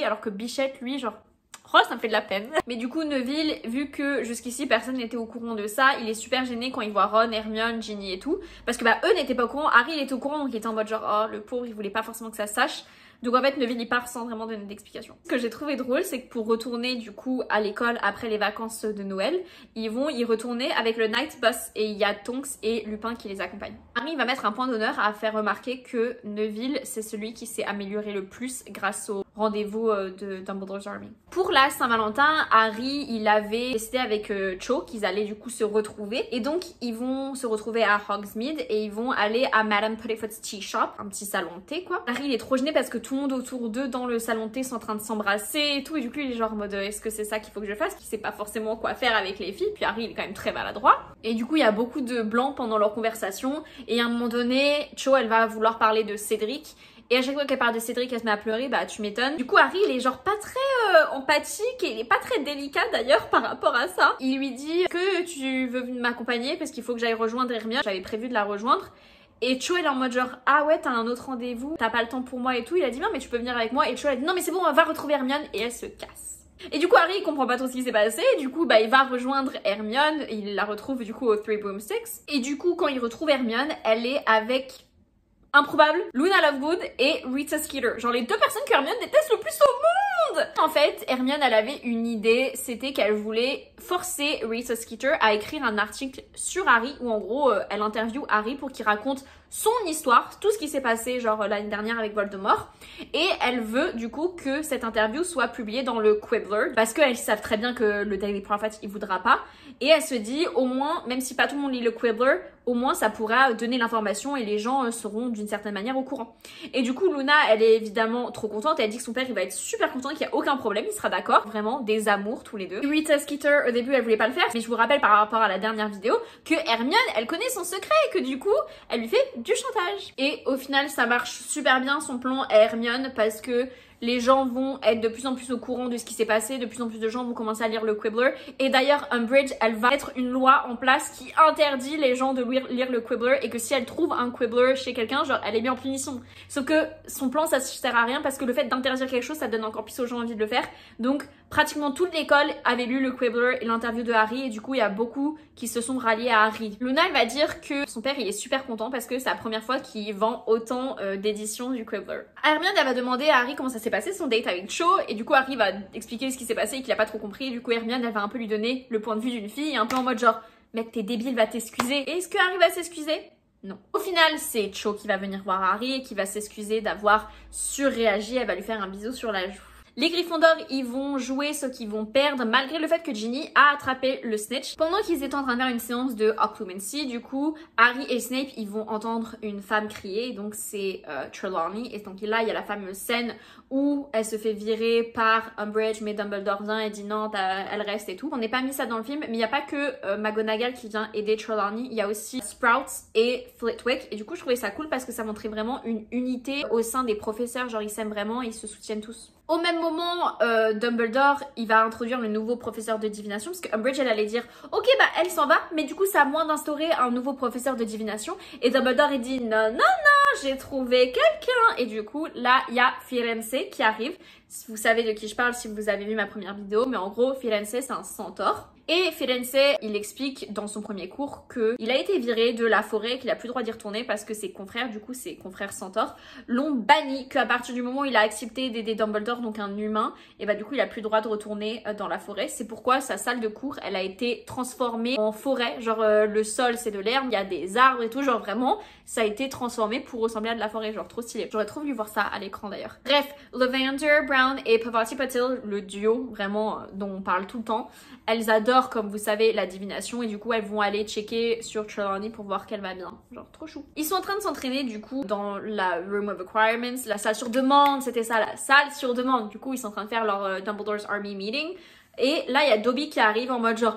alors que Bichette lui genre oh, ça me fait de la peine. Mais du coup, Neville, vu que jusqu'ici personne n'était au courant de ça, il est super gêné quand il voit Ron, Hermione, Ginny et tout. Parce que bah eux n'étaient pas au courant, Harry il était au courant donc il était en mode genre oh le pauvre il voulait pas forcément que ça se sache. Donc en fait Neville il part sans vraiment donner d'explication. Ce que j'ai trouvé drôle c'est que pour retourner du coup à l'école après les vacances de Noël, ils vont y retourner avec le night bus et il y a Tonks et Lupin qui les accompagnent. Harry va mettre un point d'honneur à faire remarquer que Neville c'est celui qui s'est amélioré le plus grâce au rendez-vous de Dumbledore's Army. Pour la Saint-Valentin, Harry il avait décidé avec Cho qu'ils allaient du coup se retrouver et donc ils vont se retrouver à Hogsmeade et ils vont aller à Madame Puddifoot's Tea Shop, un petit salon de thé quoi. Harry il est trop gêné parce que tout le monde autour d'eux dans le salon de thé sont en train de s'embrasser et tout et du coup il est genre en mode est-ce que c'est ça qu'il faut que je fasse, qu'il sait pas forcément quoi faire avec les filles. Puis Harry il est quand même très maladroit et du coup il y a beaucoup de blancs pendant leur conversation et à un moment donné Cho elle va vouloir parler de Cédric. Et à chaque fois qu'elle parle de Cédric, elle se met à pleurer, bah tu m'étonnes. Du coup, Harry, il est genre pas très empathique et il est pas très délicat d'ailleurs par rapport à ça. Il lui dit que tu veux m'accompagner parce qu'il faut que j'aille rejoindre Hermione. J'avais prévu de la rejoindre. Et Cho elle est en mode genre ah ouais t'as un autre rendez-vous, t'as pas le temps pour moi et tout. Il a dit non mais tu peux venir avec moi et Cho elle a dit non mais c'est bon on va retrouver Hermione et elle se casse. Et du coup Harry il comprend pas trop ce qui s'est passé, du coup bah il va rejoindre Hermione, il la retrouve du coup au Three Broomsticks. Et du coup quand il retrouve Hermione, elle est avec improbable Luna Lovegood et Rita Skeeter, genre les deux personnes que Hermione déteste le plus au monde. En fait Hermione elle avait une idée, c'était qu'elle voulait forcer Rita Skeeter à écrire un article sur Harry où en gros elle interviewe Harry pour qu'il raconte son histoire, tout ce qui s'est passé genre l'année dernière avec Voldemort, et elle veut du coup que cette interview soit publiée dans le Quibbler, parce qu'elles savent très bien que le Daily Prophet il voudra pas, et elle se dit au moins, même si pas tout le monde lit le Quibbler, au moins ça pourra donner l'information et les gens seront d'une certaine manière au courant. Et du coup Luna elle est évidemment trop contente, elle dit que son père il va être super content, qu'il n'y a aucun problème, il sera d'accord, vraiment des amours tous les deux. Rita Skeeter au début elle voulait pas le faire, mais je vous rappelle par rapport à la dernière vidéo que Hermione elle connaît son secret et que du coup elle lui fait du chantage. Et au final ça marche super bien son plan à Hermione parce que les gens vont être de plus en plus au courant de ce qui s'est passé, de plus en plus de gens vont commencer à lire le Quibbler. Et d'ailleurs, Umbridge, elle va mettre une loi en place qui interdit les gens de lire le Quibbler et que si elle trouve un Quibbler chez quelqu'un, genre, elle est mise en punition. Sauf que son plan, ça sert à rien parce que le fait d'interdire quelque chose, ça donne encore plus aux gens envie de le faire. Donc, pratiquement toute l'école avait lu le Quibbler et l'interview de Harry et du coup, il y a beaucoup qui se sont ralliés à Harry. Luna, elle va dire que son père, il est super content parce que c'est la première fois qu'il vend autant d'éditions du Quibbler. Hermione, elle va demander à Harry comment ça s'est passé son date avec Cho et du coup Harry va expliquer ce qui s'est passé et qu'il a pas trop compris et du coup Hermione elle va un peu lui donner le point de vue d'une fille un peu en mode genre mec t'es débile va t'excuser. Et est-ce que Harry va s'excuser? Non. Au final c'est Cho qui va venir voir Harry et qui va s'excuser d'avoir surréagi, elle va lui faire un bisou sur la joue. Les Gryffondors, ils vont jouer ceux qui vont perdre malgré le fait que Ginny a attrapé le snitch. Pendant qu'ils étaient en train de faire une séance de Occlumency, du coup, Harry et Snape, ils vont entendre une femme crier, donc c'est Trelawney. Et donc là, il y a la fameuse scène où elle se fait virer par Umbridge, mais Dumbledore vient et dit non, elle reste et tout. On n'est pas mis ça dans le film, mais il n'y a pas que McGonagall qui vient aider Trelawney, il y a aussi Sprouts et Flitwick. Et du coup, je trouvais ça cool parce que ça montrait vraiment une unité au sein des professeurs, genre ils s'aiment vraiment, ils se soutiennent tous. Au même moment, Dumbledore, il va introduire le nouveau professeur de divination parce que Umbridge, elle allait dire « Ok, bah elle s'en va, mais du coup, ça a moins d'instaurer un nouveau professeur de divination. » Et Dumbledore, il dit « Non, non, non, j'ai trouvé quelqu'un !» Et du coup, là, il y a Firenze qui arrive. Vous savez de qui je parle si vous avez vu ma première vidéo, mais en gros, Firenze, c'est un centaure. Et Firenze, il explique dans son premier cours qu'il a été viré de la forêt, qu'il a plus le droit d'y retourner parce que ses confrères, du coup ses confrères centaures, l'ont banni, qu'à partir du moment où il a accepté d'aider Dumbledore, donc un humain, et bah du coup il a plus le droit de retourner dans la forêt. C'est pourquoi sa salle de cours, elle a été transformée en forêt, genre le sol c'est de l'herbe, il y a des arbres et tout, genre vraiment ça a été transformé pour ressembler à de la forêt, genre trop stylé. J'aurais trop voulu voir ça à l'écran d'ailleurs. Bref, Lavender Brown et Parvati Patil, le duo vraiment dont on parle tout le temps, elles adorent, comme vous savez, la divination et du coup elles vont aller checker sur Trelawney pour voir qu'elle va bien. Genre trop chou. Ils sont en train de s'entraîner du coup dans la Room of Requirements, la salle sur demande, c'était ça, la salle sur demande. Du coup ils sont en train de faire leur Dumbledore's Army Meeting. Et là il y a Dobby qui arrive en mode genre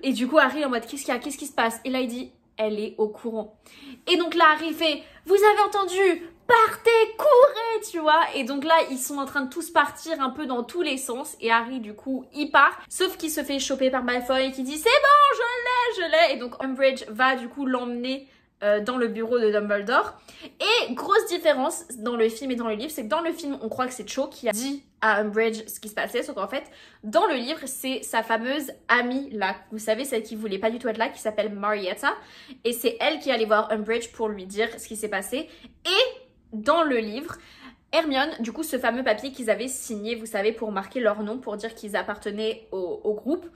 et du coup Harry en mode qu'est-ce qu'il y a, qu'est-ce qui se passe? Et là il dit elle est au courant. Et donc là Harry fait vous avez entendu? Partez, courez, tu vois. Et donc là, ils sont en train de tous partir un peu dans tous les sens. Et Harry, du coup, il part. Sauf qu'il se fait choper par Malfoy qui dit c'est bon, je l'ai. Et donc Umbridge va du coup l'emmener dans le bureau de Dumbledore. Et grosse différence dans le film et dans le livre, c'est que dans le film, on croit que c'est Cho qui a dit à Umbridge ce qui se passait, sauf qu'en fait, dans le livre, c'est sa fameuse amie là, vous savez, celle qui voulait pas du tout être là, qui s'appelle Marietta. Et c'est elle qui allait voir Umbridge pour lui dire ce qui s'est passé. Et dans le livre, Hermione, du coup, ce fameux papier qu'ils avaient signé, vous savez, pour marquer leur nom, pour dire qu'ils appartenaient au groupe,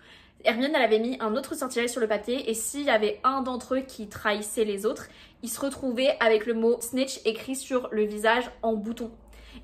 Hermione, elle avait mis un autre sortilège sur le papier et s'il y avait un d'entre eux qui trahissait les autres, il se retrouvait avec le mot snitch écrit sur le visage en bouton.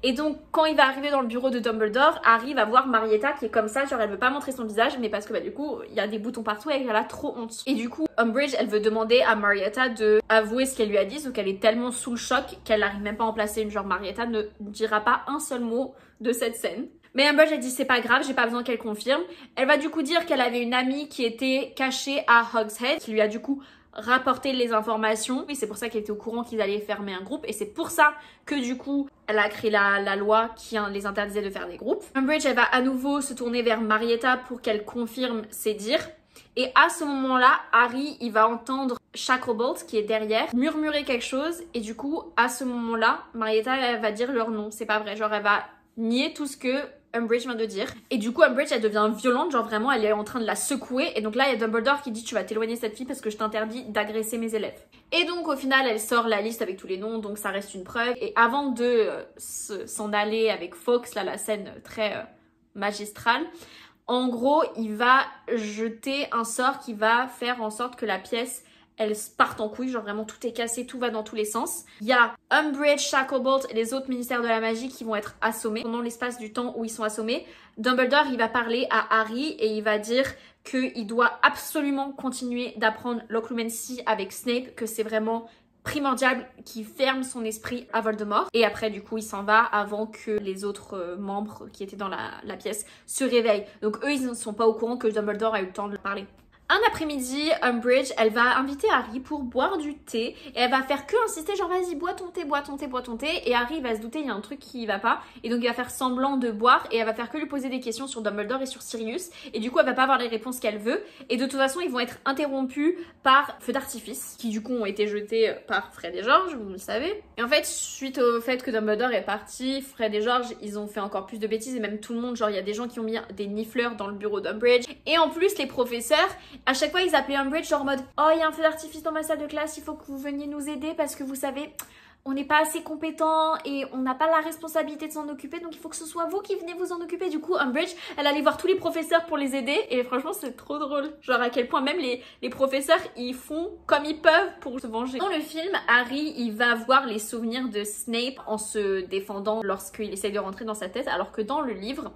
Et donc, quand il va arriver dans le bureau de Dumbledore, Harry va voir Marietta qui est comme ça, genre elle veut pas montrer son visage, mais parce que bah du coup, il y a des boutons partout et elle a trop honte. Et du coup, Umbridge, elle veut demander à Marietta de avouer ce qu'elle lui a dit, sauf qu'elle est tellement sous le choc qu'elle n'arrive même pas à en placer une, genre Marietta ne dira pas un seul mot de cette scène. Mais Umbridge, elle dit c'est pas grave, j'ai pas besoin qu'elle confirme. Elle va du coup dire qu'elle avait une amie qui était cachée à Hogshead, qui lui a du coup rapporter les informations. Et c'est pour ça qu'elle était au courant qu'ils allaient fermer un groupe. Et c'est pour ça que du coup, elle a créé la loi qui les interdisait de faire des groupes. Umbridge, elle va à nouveau se tourner vers Marietta pour qu'elle confirme ses dires. Et à ce moment-là, Harry, il va entendre Shacklebolt, qui est derrière, murmurer quelque chose. Et du coup, à ce moment-là, Marietta, elle va dire leur nom. C'est pas vrai. Genre, elle va nier tout ce que Umbridge vient de dire. Et du coup, Umbridge, elle devient violente, genre vraiment, elle est en train de la secouer. Et donc là, il y a Dumbledore qui dit tu vas t'éloigner de cette fille parce que je t'interdis d'agresser mes élèves. Et donc au final, elle sort la liste avec tous les noms, donc ça reste une preuve. Et avant de s'en aller avec Fawkes, là, la scène très magistrale, en gros, il va jeter un sort qui va faire en sorte que la pièce, elles partent en couille, genre vraiment tout est cassé, tout va dans tous les sens. Il y a Umbridge, Shacklebolt et les autres ministères de la magie qui vont être assommés pendant l'espace du temps où ils sont assommés. Dumbledore, il va parler à Harry et il va dire qu'il doit absolument continuer d'apprendre l'Occlumency avec Snape, que c'est vraiment primordial qu'il ferme son esprit à Voldemort. Et après, du coup, il s'en va avant que les autres membres qui étaient dans la pièce se réveillent. Donc eux, ils ne sont pas au courant que Dumbledore a eu le temps de parler. Un après-midi, Umbridge, elle va inviter Harry pour boire du thé et elle va faire que insister genre vas-y bois ton thé, bois ton thé, bois ton thé, et Harry va se douter il y a un truc qui va pas et donc il va faire semblant de boire et elle va faire que lui poser des questions sur Dumbledore et sur Sirius et du coup elle va pas avoir les réponses qu'elle veut et de toute façon ils vont être interrompus par feux d'artifice qui du coup ont été jetés par Fred et George, vous le savez. Et en fait suite au fait que Dumbledore est parti, Fred et George ils ont fait encore plus de bêtises et même tout le monde, genre il y a des gens qui ont mis des nifleurs dans le bureau d'Umbridge et en plus les professeurs à chaque fois, ils appelaient Umbridge genre en mode « Oh, il y a un feu d'artifice dans ma salle de classe, il faut que vous veniez nous aider parce que vous savez, on n'est pas assez compétents et on n'a pas la responsabilité de s'en occuper, donc il faut que ce soit vous qui venez vous en occuper. » Du coup, Umbridge, elle allait voir tous les professeurs pour les aider et franchement, c'est trop drôle. Genre à quel point même les professeurs, ils font comme ils peuvent pour se venger. Dans le film, Harry, il va voir les souvenirs de Snape en se défendant lorsqu'il essaye de rentrer dans sa tête, alors que dans le livre,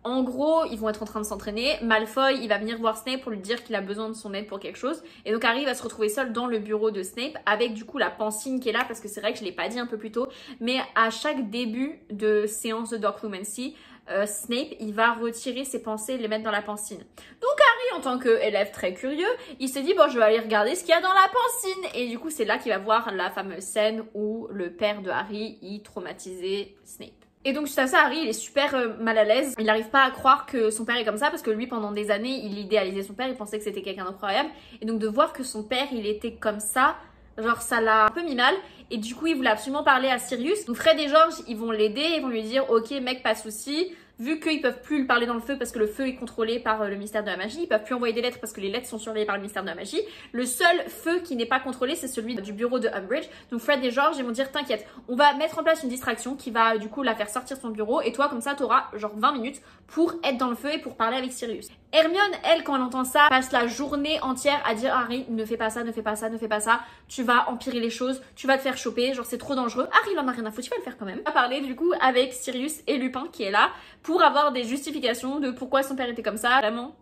en gros, ils vont être en train de s'entraîner. Malfoy, il va venir voir Snape pour lui dire qu'il a besoin de son aide pour quelque chose. Et donc Harry va se retrouver seul dans le bureau de Snape avec du coup la pancine qui est là parce que c'est vrai que je l'ai pas dit un peu plus tôt. Mais à chaque début de séance de Darklumency, Snape, il va retirer ses pensées et les mettre dans la pancine. Donc Harry, en tant qu'élève très curieux, il se dit bon, je vais aller regarder ce qu'il y a dans la pancine. Et du coup, c'est là qu'il va voir la fameuse scène où le père de Harry, il traumatisait Snape. Et donc, suite à ça, Harry, il est super mal à l'aise. Il n'arrive pas à croire que son père est comme ça parce que lui, pendant des années, il idéalisait son père, il pensait que c'était quelqu'un d'incroyable. Et donc, de voir que son père, il était comme ça, genre, ça l'a un peu mis mal. Et du coup, il voulait absolument parler à Sirius. Donc, Fred et George, ils vont l'aider, ils vont lui dire « Ok, mec, pas de souci. » Vu qu'ils peuvent plus le parler dans le feu parce que le feu est contrôlé par le ministère de la magie, ils peuvent plus envoyer des lettres parce que les lettres sont surveillées par le ministère de la magie. Le seul feu qui n'est pas contrôlé, c'est celui du bureau de Umbridge. Donc Fred et George, ils vont dire t'inquiète, on va mettre en place une distraction qui va du coup la faire sortir de son bureau et toi comme ça t'auras genre 20 minutes pour être dans le feu et pour parler avec Sirius. Hermione, elle, quand elle entend ça, passe la journée entière à dire Harry, ne fais pas ça, ne fais pas ça, ne fais pas ça, tu vas empirer les choses, tu vas te faire choper, genre c'est trop dangereux. Harry, il en a rien à foutre, tu vas le faire quand même. On va parler du coup avec Sirius et Lupin qui est là pour avoir des justifications de pourquoi son père était comme ça. Vraiment,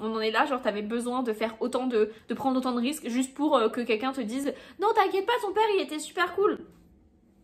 on en est là, genre t'avais besoin de faire autant de prendre autant de risques juste pour que quelqu'un te dise non t'inquiète pas, ton père il était super cool.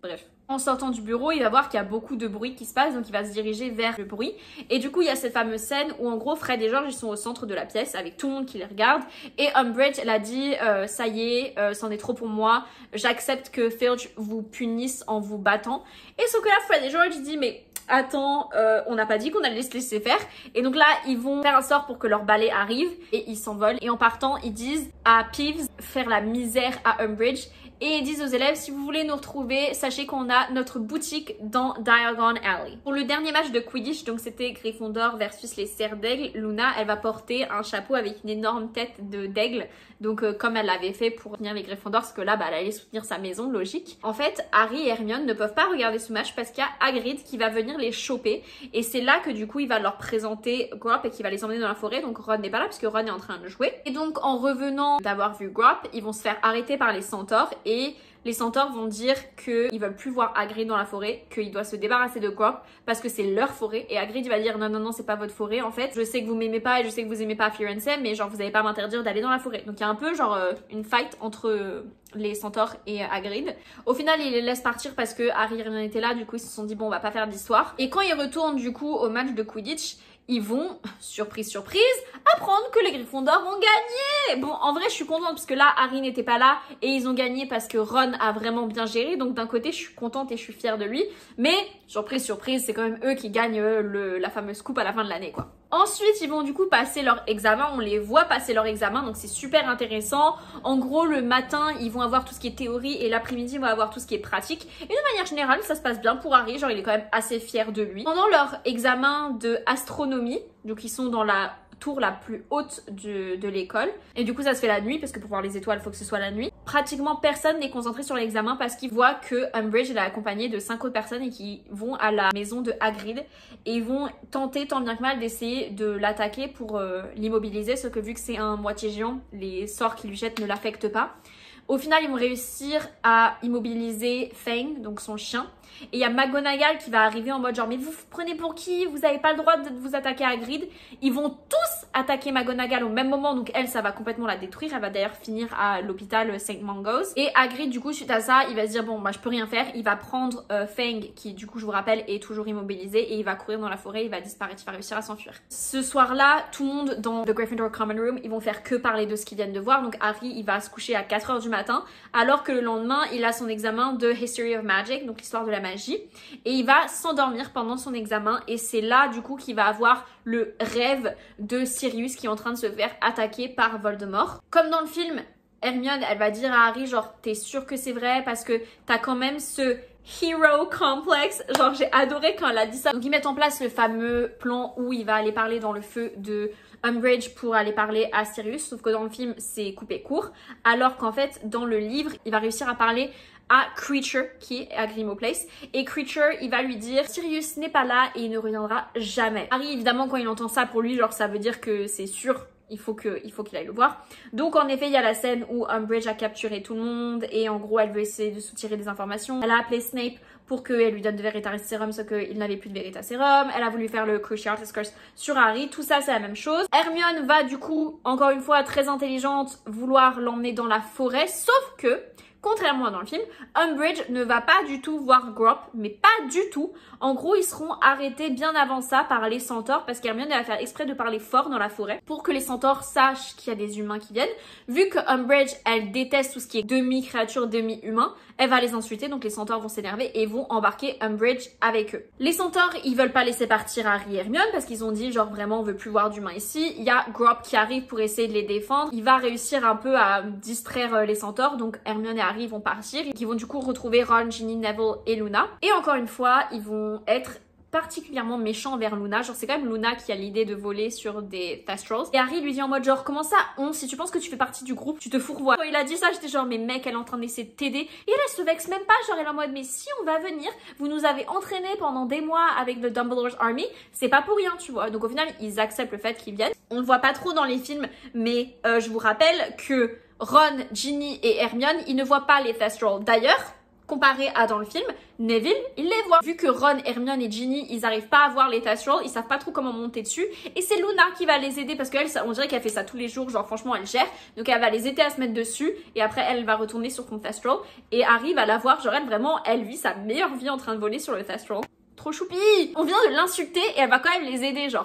Bref. En sortant du bureau, il va voir qu'il y a beaucoup de bruit qui se passe, donc il va se diriger vers le bruit. Et du coup, il y a cette fameuse scène où en gros, Fred et George, ils sont au centre de la pièce avec tout le monde qui les regarde. Et Umbridge, elle a dit ça y est, c'en est trop pour moi, j'accepte que Filch vous punisse en vous battant. Et sauf que là, Fred et George, ils disent mais attends, on n'a pas dit qu'on allait se laisser faire. Et donc là, ils vont faire un sort pour que leur balai arrive et ils s'envolent. Et en partant, ils disent à Peeves faire la misère à Umbridge. Et ils disent aux élèves, si vous voulez nous retrouver, sachez qu'on a notre boutique dans Diagon Alley. Pour le dernier match de Quidditch, donc c'était Gryffondor versus les Serres d'Aigle, Luna, elle va porter un chapeau avec une énorme tête d'aigle. Donc comme elle l'avait fait pour soutenir les Gryffondors, parce que là, elle allait soutenir sa maison, logique. En fait, Harry et Hermione ne peuvent pas regarder ce match parce qu'il y a Hagrid qui va venir les choper. Et c'est là que du coup, il va leur présenter Grawp et qu'il va les emmener dans la forêt. Donc Ron n'est pas là parce que Ron est en train de jouer. Et donc en revenant d'avoir vu Grawp, ils vont se faire arrêter par les centaures. Et les centaures vont dire qu'ils veulent plus voir Hagrid dans la forêt, qu'il doit se débarrasser de Grawp parce que c'est leur forêt. Et Hagrid il va dire non non non c'est pas votre forêt en fait. Je sais que vous m'aimez pas et je sais que vous aimez pas Firenze, mais genre vous allez pas m'interdire d'aller dans la forêt. Donc il y a un peu genre une fight entre les centaures et Hagrid. Au final il les laisse partir parce que Harry et Hermione étaient là, du coup ils se sont dit bon on va pas faire d'histoire. Et quand ils retournent du coup au match de Quidditch, ils vont, surprise surprise, apprendre que les Gryffondors ont gagné. Bon, en vrai, je suis contente parce que là, Harry n'était pas là et ils ont gagné parce que Ron a vraiment bien géré. Donc d'un côté, je suis contente et je suis fière de lui. Mais, surprise surprise, c'est quand même eux qui gagnent la fameuse coupe à la fin de l'année, quoi. Ensuite, ils vont du coup passer leur examen. On les voit passer leur examen, donc c'est super intéressant. En gros, le matin, ils vont avoir tout ce qui est théorie et l'après-midi, ils vont avoir tout ce qui est pratique. Et de manière générale, ça se passe bien pour Harry. Genre, il est quand même assez fier de lui. Pendant leur examen de astronomie, donc ils sont dans la tour la plus haute de l'école. Et du coup, ça se fait la nuit parce que pour voir les étoiles, il faut que ce soit la nuit. pratiquement personne n'est concentré sur l'examen parce qu'ils voient que Umbridge est accompagnée de 5 autres personnes et qui vont à la maison de Hagrid et ils vont tenter tant bien que mal d'essayer de l'attaquer pour l'immobiliser, sauf que vu que c'est un moitié géant, les sorts qu'il lui jette ne l'affectent pas. Au final, ils vont réussir à immobiliser Fang, donc son chien. Et il y a McGonagall qui va arriver en mode genre, mais vous prenez pour qui? Vous n'avez pas le droit de vous attaquer à Hagrid. Ils vont tous attaquer McGonagall au même moment, donc elle, ça va complètement la détruire. Elle va d'ailleurs finir à l'hôpital St. Mungo's. Et Hagrid, du coup, suite à ça, il va se dire, bon, bah, je peux rien faire. Il va prendre Fang, qui, du coup, je vous rappelle, est toujours immobilisé. Et il va courir dans la forêt, il va disparaître, il va réussir à s'enfuir. Ce soir-là, tout le monde dans The Gryffindor Common Room, ils vont faire que parler de ce qu'ils viennent de voir. Donc Harry, il va se coucher à 4 h du matin, alors que le lendemain, il a son examen de History of Magic, donc l'histoire de la magie. Et il va s'endormir pendant son examen et c'est là du coup qu'il va avoir le rêve de Sirius qui est en train de se faire attaquer par Voldemort. Comme dans le film, Hermione, elle va dire à Harry genre t'es sûr que c'est vrai parce que t'as quand même ce hero complex. Genre j'ai adoré quand elle a dit ça. Donc ils mettent en place le fameux plan où il va aller parler dans le feu de Umbridge pour aller parler à Sirius, sauf que dans le film c'est coupé court, alors qu'en fait dans le livre il va réussir à parler à Creature qui est à Grimmauld Place et Creature il va lui dire Sirius n'est pas là et il ne reviendra jamais. Harry évidemment quand il entend ça pour lui genre ça veut dire que c'est sûr il faut qu'il aille le voir. Donc en effet il y a la scène où Umbridge a capturé tout le monde et en gros elle veut essayer de soutirer des informations. Elle a appelé Snape pour qu'elle lui donne de Veritaserum Serum sauf qu'il n'avait plus de Veritaserum Serum. Elle a voulu faire le Cruciatus Curse sur Harry, tout ça c'est la même chose. Hermione va du coup encore une fois très intelligente vouloir l'emmener dans la forêt sauf que contrairement à dans le film, Umbridge ne va pas du tout voir Grawp, mais pas du tout. En gros, ils seront arrêtés bien avant ça par les centaures parce qu'Hermione va faire exprès de parler fort dans la forêt pour que les centaures sachent qu'il y a des humains qui viennent. Vu que Umbridge, elle déteste tout ce qui est demi-créature, demi-humain, elle va les insulter, donc les centaures vont s'énerver et vont embarquer Umbridge avec eux. Les centaures, ils veulent pas laisser partir Harry et Hermione parce qu'ils ont dit genre vraiment on veut plus voir d'humains ici. Il y a Grawp qui arrive pour essayer de les défendre. Il va réussir un peu à distraire les centaures, donc Hermione et Harry vont partir et qui vont du coup retrouver Ron, Ginny, Neville et Luna. Et encore une fois, ils vont être particulièrement méchants envers Luna, genre c'est quand même Luna qui a l'idée de voler sur des Thestrals et Harry lui dit en mode genre comment ça si tu penses que tu fais partie du groupe tu te fourvoies. Quand il a dit ça j'étais genre mais mec elle est en train d'essayer de t'aider et elle se vexe même pas, genre elle est en mode mais si on va venir, vous nous avez entraînés pendant des mois avec le Dumbledore's Army, c'est pas pour rien tu vois. Donc au final ils acceptent le fait qu'ils viennent. On le voit pas trop dans les films mais je vous rappelle que Ron, Ginny et Hermione ils ne voient pas les Thestrals. D'ailleurs comparé à dans le film, Neville, il les voit. Vu que Ron, Hermione et Ginny, ils arrivent pas à voir les Thestrals, ils savent pas trop comment monter dessus. Et c'est Luna qui va les aider parce qu'elle, on dirait qu'elle fait ça tous les jours, genre franchement elle gère. Donc elle va les aider à se mettre dessus et après elle va retourner sur son Thestral. Et Harry va la voir, genre elle vraiment, elle vit sa meilleure vie en train de voler sur le Thestral. Trop choupi! On vient de l'insulter et elle va quand même les aider, genre.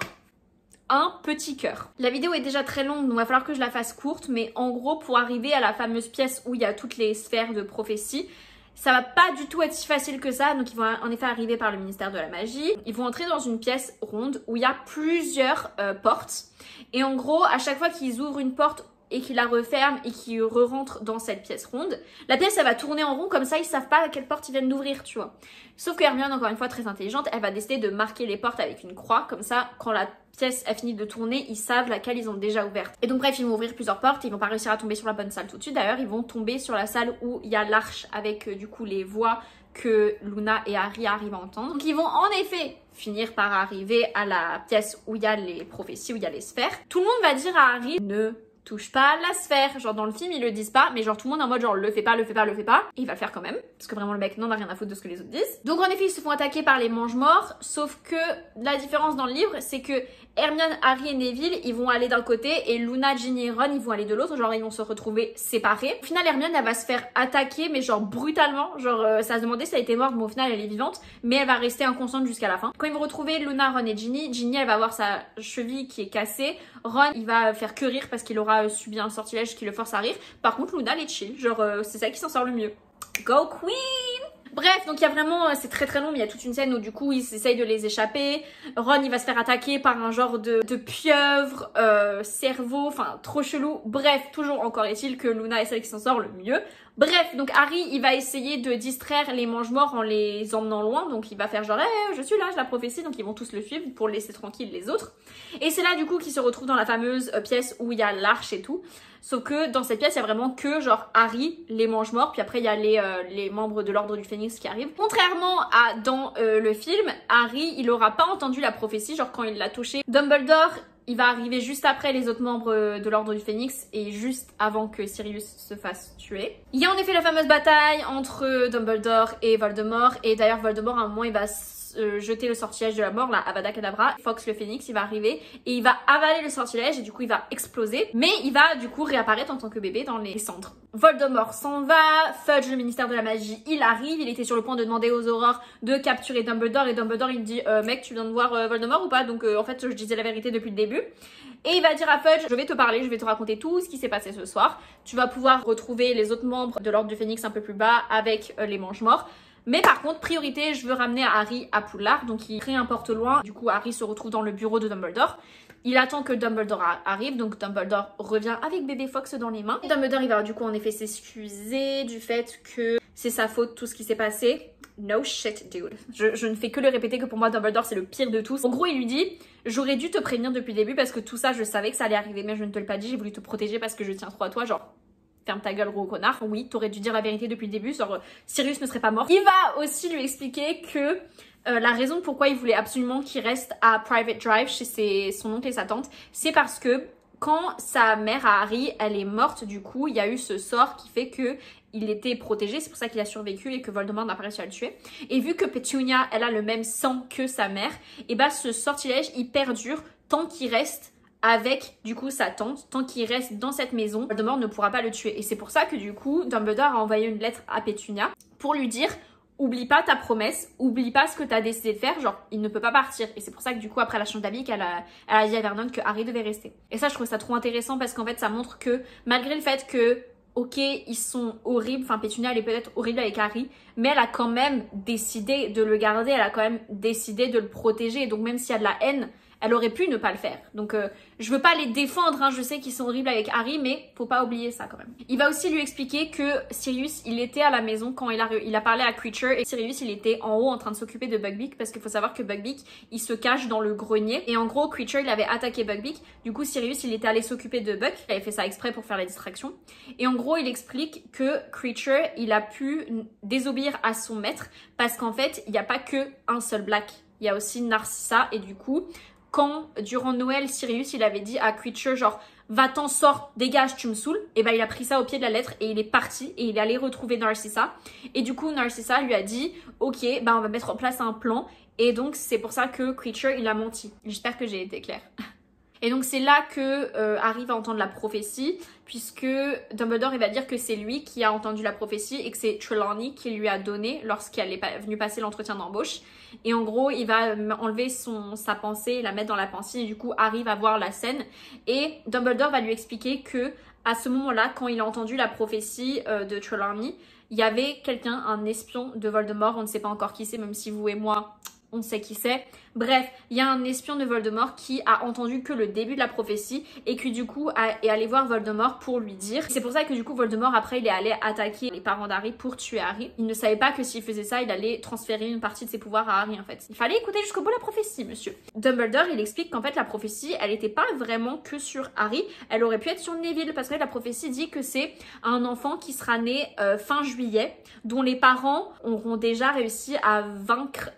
Un petit cœur. La vidéo est déjà très longue donc il va falloir que je la fasse courte mais en gros pour arriver à la fameuse pièce où il y a toutes les sphères de prophétie, ça va pas du tout être si facile que ça, donc ils vont en effet arriver par le ministère de la magie. Ils vont entrer dans une pièce ronde où il y a plusieurs portes. Et en gros, à chaque fois qu'ils ouvrent une porte et qu'ils la referment et qu'ils re-rentrent dans cette pièce ronde, la pièce elle va tourner en rond comme ça ils savent pas à quelle porte ils viennent d'ouvrir tu vois. Sauf que Hermione encore une fois très intelligente, elle va décider de marquer les portes avec une croix comme ça quand la pièce a fini de tourner ils savent laquelle ils ont déjà ouverte. Et donc bref ils vont ouvrir plusieurs portes, ils vont pas réussir à tomber sur la bonne salle tout de suite, d'ailleurs ils vont tomber sur la salle où il y a l'arche avec du coup les voix que Luna et Harry arrivent à entendre. Donc ils vont en effet finir par arriver à la pièce où il y a les prophéties, où il y a les sphères. Tout le monde va dire à Harry ne touche pas la sphère, genre dans le film ils le disent pas mais genre tout le monde est en mode genre le fais pas, le fais pas, le fais pas et il va le faire quand même parce que vraiment le mec n'en a rien à foutre de ce que les autres disent. Donc en effet ils se font attaquer par les mange-morts sauf que la différence dans le livre c'est que Hermione, Harry et Neville ils vont aller d'un côté et Luna, Ginny et Ron ils vont aller de l'autre, genre ils vont se retrouver séparés. Au final Hermione elle va se faire attaquer mais genre brutalement, genre ça se demandait si elle était morte mais au final elle est vivante mais elle va rester inconsciente jusqu'à la fin. Quand ils vont retrouver Luna, Ron et Ginny, Ginny elle va avoir sa cheville qui est cassée, Ron il va faire que rire parce qu'il aura subi un sortilège qui le force à rire. Par contre Luna elle est chill, genre c'est ça qui s'en sort le mieux. Go Queen! Bref, donc il y a vraiment, c'est très long, mais il y a toute une scène où du coup ils essayent de les échapper. Ron il va se faire attaquer par un genre de pieuvre, cerveau, enfin trop chelou. Bref, toujours encore est-il que Luna est celle qui s'en sort le mieux. Bref, donc Harry il va essayer de distraire les mange-morts en les emmenant loin. Donc il va faire genre hey, je suis là, je la prophétie. Donc ils vont tous le suivre pour laisser tranquille les autres. Et c'est là du coup qu'ils se retrouvent dans la fameuse pièce où il y a l'arche et tout. Sauf que dans cette pièce, il y a vraiment que genre Harry, les mange-morts, puis après il y a les membres de l'Ordre du Phénix qui arrivent. Contrairement à dans le film, Harry, il aura pas entendu la prophétie, genre quand il l'a touché. Dumbledore, il va arriver juste après les autres membres de l'Ordre du Phénix et juste avant que Sirius se fasse tuer. Il y a en effet la fameuse bataille entre Dumbledore et Voldemort, et d'ailleurs Voldemort à un moment il va jeter le sortilège de la mort, là, Avada Kedavra. Fox le Phénix, il va arriver et il va avaler le sortilège et du coup il va exploser. Mais il va du coup réapparaître en tant que bébé dans les cendres. Voldemort s'en va, Fudge, le ministère de la magie, il arrive. Il était sur le point de demander aux Aurores de capturer Dumbledore et Dumbledore il dit mec tu viens de voir Voldemort ou pas? Donc en fait je disais la vérité depuis le début. Et il va dire à Fudge, je vais te parler, je vais te raconter tout ce qui s'est passé ce soir. Tu vas pouvoir retrouver les autres membres de l'Ordre du Phénix un peu plus bas avec les mange-morts. Mais par contre, priorité, je veux ramener Harry à Poudlard. Donc il crée un porte-loin. Du coup, Harry se retrouve dans le bureau de Dumbledore. Il attend que Dumbledore arrive. Donc Dumbledore revient avec bébé Fox dans les mains. Et Dumbledore, il va du coup en effet s'excuser du fait que c'est sa faute tout ce qui s'est passé. No shit, dude. Je ne fais que le répéter que pour moi, Dumbledore, c'est le pire de tous. En gros, il lui dit, j'aurais dû te prévenir depuis le début parce que tout ça, je savais que ça allait arriver. Mais je ne te l'ai pas dit, j'ai voulu te protéger parce que je tiens trop à toi. Genre... ferme ta gueule gros connard, oui t'aurais dû dire la vérité depuis le début, genre Sirius ne serait pas mort. Il va aussi lui expliquer que la raison pourquoi il voulait absolument qu'il reste à Private Drive chez son oncle et sa tante, c'est parce que quand sa mère à Harry, elle est morte du coup, il y a eu ce sort qui fait que il était protégé, c'est pour ça qu'il a survécu et que Voldemort n'a pas réussi à le tuer. Et vu que Pétunia, elle a le même sang que sa mère, et bah ce sortilège, il perdure tant qu'il reste avec du coup sa tante, tant qu'il reste dans cette maison, Voldemort ne pourra pas le tuer. Et c'est pour ça que du coup, Dumbledore a envoyé une lettre à Pétunia pour lui dire oublie pas ta promesse, oublie pas ce que t'as décidé de faire, genre il ne peut pas partir. Et c'est pour ça que du coup après la change d'avis qu'elle a dit à Vernon que Harry devait rester. Et ça je trouve ça trop intéressant parce qu'en fait ça montre que malgré le fait que ok, ils sont horribles, enfin Pétunia elle est peut-être horrible avec Harry, mais elle a quand même décidé de le garder, elle a quand même décidé de le protéger. Et donc même s'il y a de la haine, elle aurait pu ne pas le faire. Donc je veux pas les défendre, hein. Je sais qu'ils sont horribles avec Harry, mais faut pas oublier ça quand même. Il va aussi lui expliquer que Sirius, il était à la maison quand il a parlé à Creature, et Sirius, il était en haut en train de s'occuper de Buckbeak, parce qu'il faut savoir que Buckbeak, il se cache dans le grenier. Et en gros, Creature, il avait attaqué Buckbeak. Du coup, Sirius, il était allé s'occuper de Buck. Il avait fait ça exprès pour faire la distraction. Et en gros, il explique que Creature, il a pu désobéir à son maître, parce qu'en fait, il n'y a pas que un seul Black. Il y a aussi Narcissa, et du coup... quand, durant Noël, Sirius, il avait dit à Creature, genre, va-t'en, sors, dégage, tu me saoules, et bah il a pris ça au pied de la lettre et il est parti et il est allé retrouver Narcissa. Et du coup, Narcissa lui a dit, ok, bah on va mettre en place un plan. Et donc, c'est pour ça que Creature, il a menti. J'espère que j'ai été claire. Et donc c'est là que Harry va entendre la prophétie, puisque Dumbledore il va dire que c'est lui qui a entendu la prophétie et que c'est Trelawney qui lui a donné lorsqu'elle est venue passer l'entretien d'embauche. Et en gros il va enlever sa pensée, la mettre dans la pensée, et du coup Harry va voir la scène et Dumbledore va lui expliquer que à ce moment-là, quand il a entendu la prophétie de Trelawney, il y avait quelqu'un, un espion de Voldemort, on ne sait pas encore qui c'est, même si vous et moi... on sait qui c'est. Bref, il y a un espion de Voldemort qui a entendu que le début de la prophétie et qui du coup est allé voir Voldemort pour lui dire. C'est pour ça que du coup Voldemort après il est allé attaquer les parents d'Harry pour tuer Harry. Il ne savait pas que s'il faisait ça, il allait transférer une partie de ses pouvoirs à Harry en fait. Il fallait écouter jusqu'au bout la prophétie, monsieur. Dumbledore il explique qu'en fait la prophétie elle était pas vraiment que sur Harry, elle aurait pu être sur Neville parce que la prophétie dit que c'est un enfant qui sera né fin juillet dont les parents auront déjà réussi à vaincre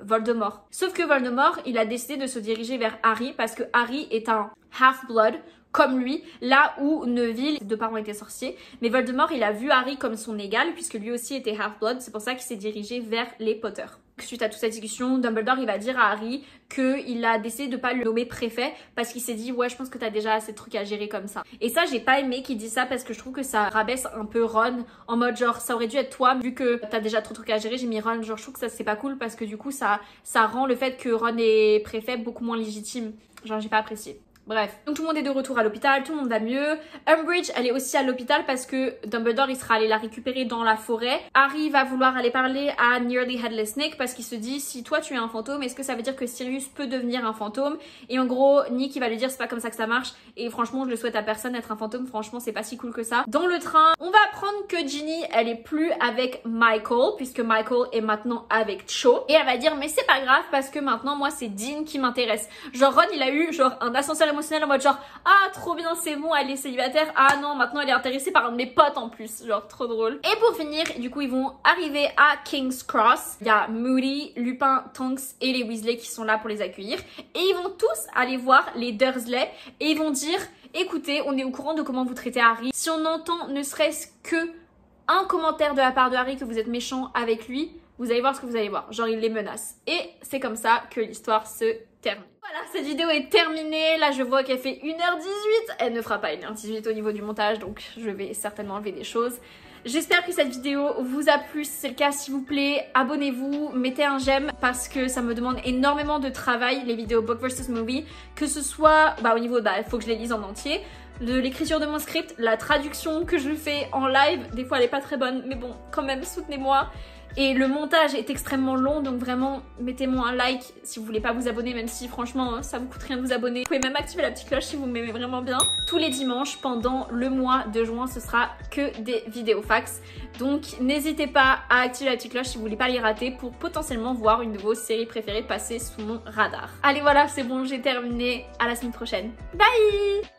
Voldemort. Sauf que Voldemort, il a décidé de se diriger vers Harry parce que Harry est un half-blood comme lui, là où Neville, ses deux parents étaient sorciers. Mais Voldemort, il a vu Harry comme son égal puisque lui aussi était half-blood, c'est pour ça qu'il s'est dirigé vers les Potter. Suite à toute cette discussion, Dumbledore il va dire à Harry qu'il a décidé de pas le nommer préfet parce qu'il s'est dit ouais je pense que t'as déjà assez de trucs à gérer comme ça. Et ça j'ai pas aimé qu'il dise ça parce que je trouve que ça rabaisse un peu Ron en mode genre ça aurait dû être toi vu que t'as déjà trop de trucs à gérer. J'ai mis Ron, genre je trouve que ça c'est pas cool parce que du coup ça rend le fait que Ron est préfet beaucoup moins légitime. Genre j'ai pas apprécié. Bref, donc tout le monde est de retour à l'hôpital, tout le monde va mieux. Umbridge, elle est aussi à l'hôpital parce que Dumbledore, il sera allé la récupérer dans la forêt. Harry va vouloir aller parler à Nearly Headless Nick parce qu'il se dit, si toi tu es un fantôme, est-ce que ça veut dire que Sirius peut devenir un fantôme? Et en gros, Nick, il va lui dire, c'est pas comme ça que ça marche. Et franchement, je le souhaite à personne d'être un fantôme. Franchement, c'est pas si cool que ça. Dans le train, on va apprendre que Ginny, elle est plus avec Michael puisque Michael est maintenant avec Cho. Et elle va dire, mais c'est pas grave parce que maintenant, moi, c'est Dean qui m'intéresse. Genre, Ron, il a eu genre un ascenseur émotionnel en mode genre, ah, trop bien, c'est bon, elle est célibataire. Ah non, maintenant, elle est intéressée par un de mes potes en plus. Genre, trop drôle. Et pour finir, du coup, ils vont arriver à King's Cross. Il y a Moody, Lupin, Tonks et les Weasley qui sont là pour les accueillir. Et ils vont tous aller voir les Dursley et ils vont dire, écoutez, on est au courant de comment vous traitez Harry. Si on entend ne serait-ce que un commentaire de la part de Harry que vous êtes méchant avec lui, vous allez voir ce que vous allez voir. Genre, il les menace. Et c'est comme ça que l'histoire se termine. Voilà, cette vidéo est terminée. Là, je vois qu'elle fait 1h18. Elle ne fera pas 1h18 au niveau du montage, donc je vais certainement enlever des choses. J'espère que cette vidéo vous a plu. Si c'est le cas, s'il vous plaît, abonnez-vous, mettez un j'aime parce que ça me demande énormément de travail, les vidéos Book vs Movie, que ce soit au niveau, il faut que je les lise en entier, de l'écriture de mon script, la traduction que je fais en live, des fois elle est pas très bonne, mais bon, quand même, soutenez-moi. Et le montage est extrêmement long, donc vraiment, mettez-moi un like si vous voulez pas vous abonner, même si franchement, ça vous coûte rien de vous abonner. Vous pouvez même activer la petite cloche si vous m'aimez vraiment bien. Tous les dimanches, pendant le mois de juin, ce sera que des vidéos fax. Donc n'hésitez pas à activer la petite cloche si vous voulez pas les rater pour potentiellement voir une de vos séries préférées passer sous mon radar. Allez voilà, c'est bon, j'ai terminé. À la semaine prochaine. Bye!